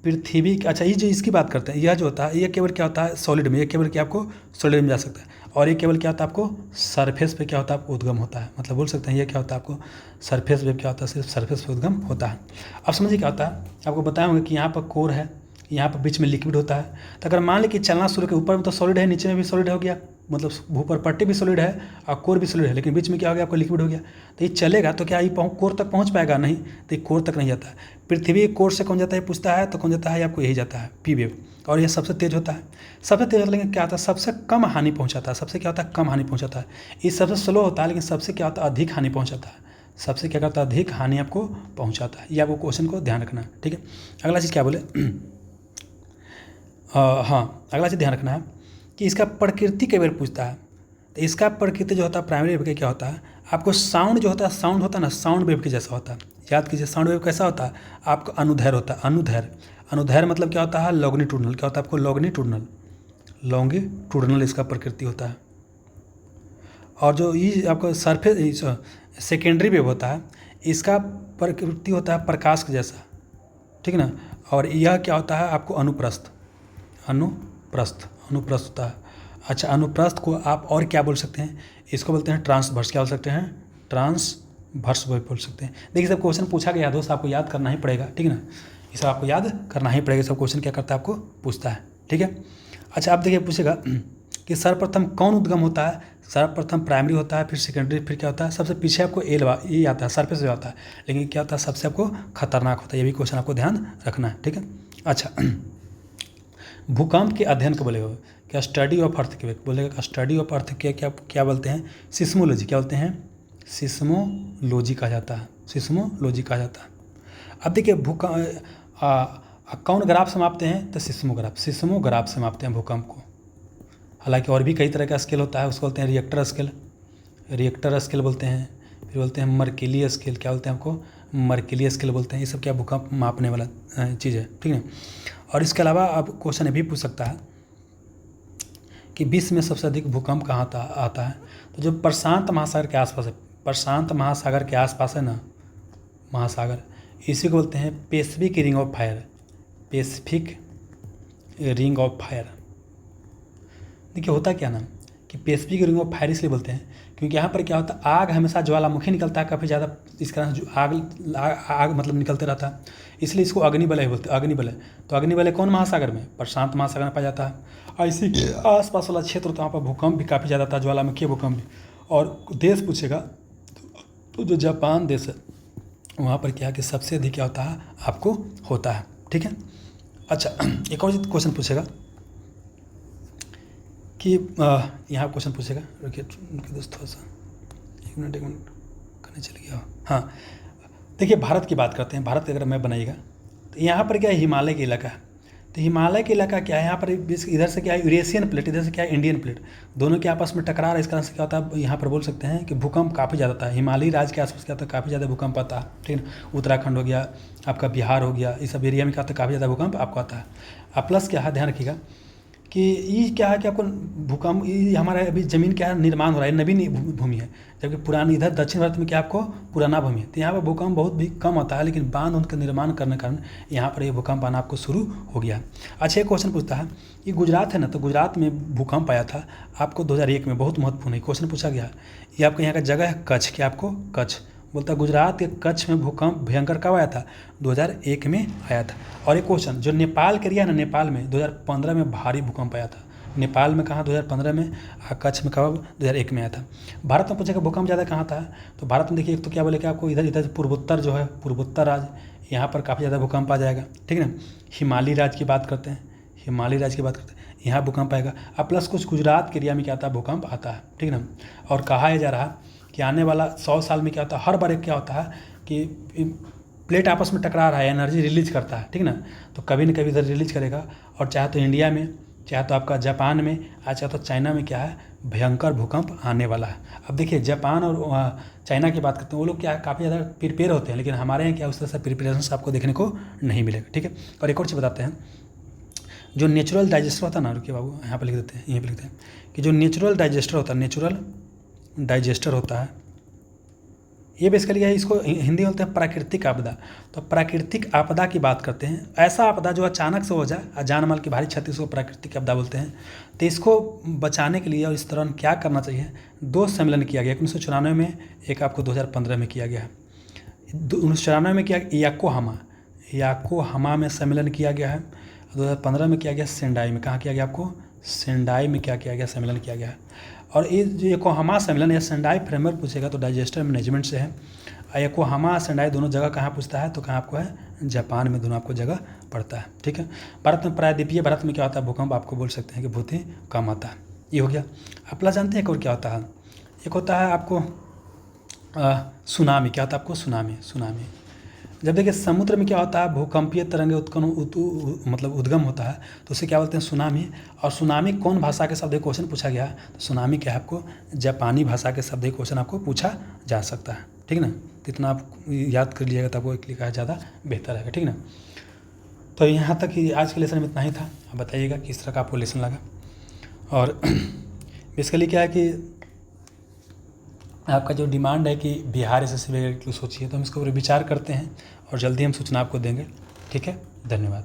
पृथ्वी। अच्छा, ये जो इसकी बात करते हैं, यह जो होता है ये केवल क्या होता है? सॉलिड में। ये केवल क्या आपको? सॉलिड में जा सकता है। और ये केवल क्या होता है आपको? सरफेस पे क्या होता है आपको? उद्गम होता है। मतलब बोल सकते हैं ये क्या होता है आपको? सरफेस पे क्या होता है? सिर्फ सरफेस पे उद्गम होता है। अब समझिए क्या होता है, आपको बताया होंगे कि यहाँ पर कोर है, यहाँ पर बीच में लिक्विड होता है। तो अगर मान लें कि चलना शुरू के, ऊपर में तो सॉलिड है, नीचे में भी सॉलिड हो गया, मतलब ऊपर पट्टी भी सॉलिड है और कोर भी सॉलिड है, लेकिन बीच में क्या हो गया आपको? लिक्विड हो गया। तो ये चलेगा तो क्या ये कोर तक पहुँच पाएगा? नहीं। तो ये कोर तक नहीं जाता है। पृथ्वी कोर से कौन जाता है पूछता है, तो कौन जाता है? आपको यही जाता है, पी वेव। और ये सबसे तेज होता है, सबसे तेज होता है, लेकिन क्या होता है? सबसे कम हानि पहुँचाता है। सबसे क्या होता है? कम हानि पहुँचाता है। ये सबसे स्लो होता है, लेकिन सबसे क्या होता है? अधिक हानि पहुँचाता है। सबसे क्या करता है? अधिक हानि आपको पहुँचाता है। ये आपको क्वेश्चन को ध्यान रखना है, ठीक है। अगला चीज़ क्या बोले? हाँ, अगला चीज़ ध्यान रखना है कि इसका प्रकृति कई बार पूछता है। तो इसका प्रकृति जो होता है प्राइमरी वेव का क्या होता है? आपको साउंड जो होता है, साउंड होता है ना, साउंड वेव के जैसा होता है। याद कीजिए, साउंड वेव कैसा होता है? आपका अनुदैर्घ्य होता है। अनुदैर्घ्य, अनुदैर्घ्य मतलब क्या होता है? लॉन्गिट्यूडनल। क्या होता है आपको? लॉन्गिट्यूडनल, लॉन्गिट्यूडनल इसका प्रकृति होता है। और जो ये आपका सरफेस सेकेंडरी वेव होता है, इसका प्रकृति होता है प्रकाश के जैसा, ठीक है ना। और यह क्या होता है आपको? अनुप्रस्थ, अनुप्रस्थ, अनुप्रस्थ होता है। अच्छा, अनुप्रस्थ को आप और क्या बोल सकते हैं? इसको बोलते हैं ट्रांसवर्स। क्या बोल सकते हैं? ट्रांसवर्स बोल सकते हैं। देखिए, सब क्वेश्चन पूछा गया दोस्त, आपको याद करना ही पड़ेगा, ठीक है ना। ये सब आपको याद करना ही पड़ेगा। सब क्वेश्चन क्या करता है आपको? पूछता है, ठीक है। अच्छा, आप देखिए पूछेगा कि सर्वप्रथम कौन उद्गम होता है? सर्वप्रथम प्राइमरी होता है, फिर सेकेंडरी, फिर क्या होता है? सबसे पीछे आपको ये आता है, सरफेस जो आता है। लेकिन क्या होता है? सबसे आपको खतरनाक होता है। ये भी क्वेश्चन आपको ध्यान रखना है, ठीक है। अच्छा, भूकंप के अध्ययन को बोलेगा क्या? स्टडी ऑफ अर्थ के बोलेगा। स्टडी ऑफ अर्थ के क्या क्या बोलते हैं? सिस्मोलॉजी। क्या बोलते हैं? सिस्मोलॉजी कहा जाता है, सिस्मोलॉजी कहा जाता है। अब देखिए, कौन ग्राफ से मापते हैं? तो सिस्मोग्राफ, सिस्मोग्राफ से मापते हैं भूकंप को। हालांकि और भी कई तरह का स्केल होता है, उसको बोलते हैं रिएक्टर स्केल, रिएक्टर स्केल बोलते हैं। फिर बोलते हैं मर्केली स्केल। क्या बोलते हैं आपको? मर्केली स्केल बोलते हैं। ये सब क्या भूकंप मापने वाला चीज़ है, ठीक है। और इसके अलावा अब क्वेश्चन ये भी पूछ सकता है कि विश्व में सबसे अधिक भूकंप कहाँ आता है? तो जो प्रशांत महासागर के आसपास है, प्रशांत महासागर के आसपास है ना महासागर, इसी को बोलते हैं Pacific ring of fire, Pacific ring of fire. देखिए, होता क्या ना कि पैसिफिक रिंग ऑफ फायर इसलिए बोलते हैं क्योंकि यहाँ पर क्या होता है? आग हमेशा ज्वालामुखी निकलता है काफ़ी ज़्यादा, इस कारण जो आग मतलब निकलते रहता है, इसलिए इसको अग्निवलय बोलते हैं, अग्निवलय। तो अग्निवलय कौन महासागर में? प्रशांत महासागर में पाया जाता है। और इसी के आसपास वाला क्षेत्र, तो वहाँ पर भूकंप भी काफ़ी ज़्यादा था, ज्वालामुखी भूकंप भी। और देश पूछेगा तो जो जापान देश है, वहाँ पर क्या है कि सबसे अधिक क्या होता है आपको? होता है, ठीक है। अच्छा, एक और क्वेश्चन पूछेगा कि यहाँ क्वेश्चन पूछेगा, रुकिए दोस्त थोड़ा सा, एक मिनट करने चले गया। हाँ, देखिए, भारत की बात करते हैं। भारत अगर मैं बनाइएगा तो यहाँ पर क्या है? हिमालय का इलाका है। तो हिमालय का इलाका क्या है? यहाँ पर इधर से क्या है? यूरेशियन प्लेट, इधर से क्या है? Indian plate. दोनों के आपस में टकरार है, इस कारण से क्या होता है? यहाँ पर बोल सकते हैं कि भूकंप काफ़ी ज़्यादा था। हिमालयी राज्य के आसपास क्या होता है? काफ़ी ज़्यादा भूकंप आता है, ठीक है। उत्तराखंड हो गया, आपका बिहार हो गया, इस सब एरिया में क्या होता है? काफ़ी ज़्यादा भूकंप आपको आता है। अब प्लस क्या है, ध्यान रखिएगा कि ये क्या है कि आपको भूकंप, ये हमारा अभी ज़मीन क्या है? निर्माण हो रहा है, नवीन भूमि है, जबकि पुरानी इधर दक्षिण भारत में क्या आपको? पुराना भूमि है। तो यहाँ पर भूकंप बहुत भी कम आता है, लेकिन बांध उनका निर्माण करने के कारण यहाँ पर ये भूकंप आना आपको शुरू हो गया। अच्छा, एक क्वेश्चन पूछता है कि गुजरात है ना, तो गुजरात में भूकंप आया था आपको 2001 में, बहुत महत्वपूर्ण है क्वेश्चन पूछा गया। ये आपके यहाँ का जगह है कच्छ, क्या आपको? कच्छ बोलता है गुजरात के कच्छ में भूकंप भयंकर कब आया था? 2001 में आया था। और एक क्वेश्चन, जो नेपाल के एरिया है ना, नेपाल में 2015 में भारी भूकंप आया था। नेपाल में कहाँ? 2015 में। कच्छ में कब? 2001 में आया था। भारत में पूछेगा भूकंप ज़्यादा कहाँ था? तो भारत में देखिए, एक तो क्या बोले कि आपको इधर पूर्वोत्तर जो है, पूर्वोत्तर राज्य, यहाँ पर काफ़ी ज़्यादा भूकंप आ जाएगा, ठीक है ना। हिमालयी राज्य की बात करते हैं, हिमालयी राज्य की बात करते हैं, यहाँ भूकंप आएगा। अब प्लस कुछ गुजरात के एरिया में क्या आता है? भूकंप आता है, ठीक है ना। और कहा जा रहा कि आने वाला 100 साल में क्या होता है? हर बार क्या होता है कि प्लेट आपस में टकरा रहा है, एनर्जी रिलीज करता है, ठीक है ना। तो कभी न कभी इधर रिलीज करेगा, और चाहे तो इंडिया में, चाहे तो आपका जापान में, चाहे तो चाइना में क्या है? भयंकर भूकंप आने वाला है। अब देखिए जापान और चाइना की बात करते हैं, वो लोग क्या है काफ़ी ज़्यादा प्रिपेयर होते हैं, लेकिन हमारे यहाँ क्या उस तरह से प्रिपरेशन आपको देखने को नहीं मिलेगा, ठीक है। और एक और चीज़ बताते हैं, जो नेचुरल डाइजेस्टर होता है ना, रुकिए बाबू यहाँ पर लिख देते हैं, यहीं पर लिखते हैं कि जो नेचुरल डाइजेस्टर होता है, नेचुरल डाइजेस्टर होता है, ये बेसिकली है, इसको हिंदी में बोलते हैं प्राकृतिक आपदा। तो प्राकृतिक आपदा की बात करते हैं, ऐसा आपदा जो अचानक से हो जाए, जान माल की भारी क्षति, इसको प्राकृतिक आपदा बोलते हैं। तो इसको बचाने के लिए और इस दौरान क्या करना चाहिए, 2 सम्मेलन किया गया, 1994 में, एक आपको 2015 में किया गया है। 1994 में किया याकोहामा में सम्मेलन किया गया है, 2015 में किया गया सेंडाई में। कहाँ किया गया आपको, सेंडाई में क्या किया गया, सम्मेलन किया गया है। और ये जो योकोहामा सम्मेलन या सेंडाई फ्रेमवर्क पूछेगा तो डाइजेस्टर मैनेजमेंट से है। योकोहामा सेंडाई दोनों जगह कहाँ पूछता है, तो कहाँ आपको है, जापान में दोनों आपको जगह पड़ता है, ठीक है। भारत में प्रायद्वीपीय भारत में क्या होता है, भूकंप आपको बोल सकते हैं कि बहुत ही कम आता है। ये हो गया। अपना जानते हैं एक और क्या होता है, एक होता है आपको सुनामी। क्या होता है आपको, सुनामी। जब देखिए समुद्र में क्या होता है, भूकंपीय तरंगे मतलब उद्गम होता है, तो उसे क्या बोलते हैं, सुनामी। और सुनामी कौन भाषा के शब्द, क्वेश्चन पूछा गया है, तो सुनामी क्या है आपको, जापानी भाषा के शब्द क्वेश्चन आपको पूछा जा सकता है, ठीक ना। तो इतना आप याद कर लीजिएगा तब वो लिखा है ज़्यादा बेहतर रहेगा, ठीक ना। तो यहाँ तक ही आज के लेसन में इतना ही था। आप बताइएगा किस तरह का आपको लेसन लगा। और बेसिकली क्या है कि आपका जो डिमांड है कि बिहार एसएससी वगैरह की सोचिए, तो हम इसके ऊपर विचार करते हैं और जल्दी हम सूचना आपको देंगे, ठीक है। धन्यवाद।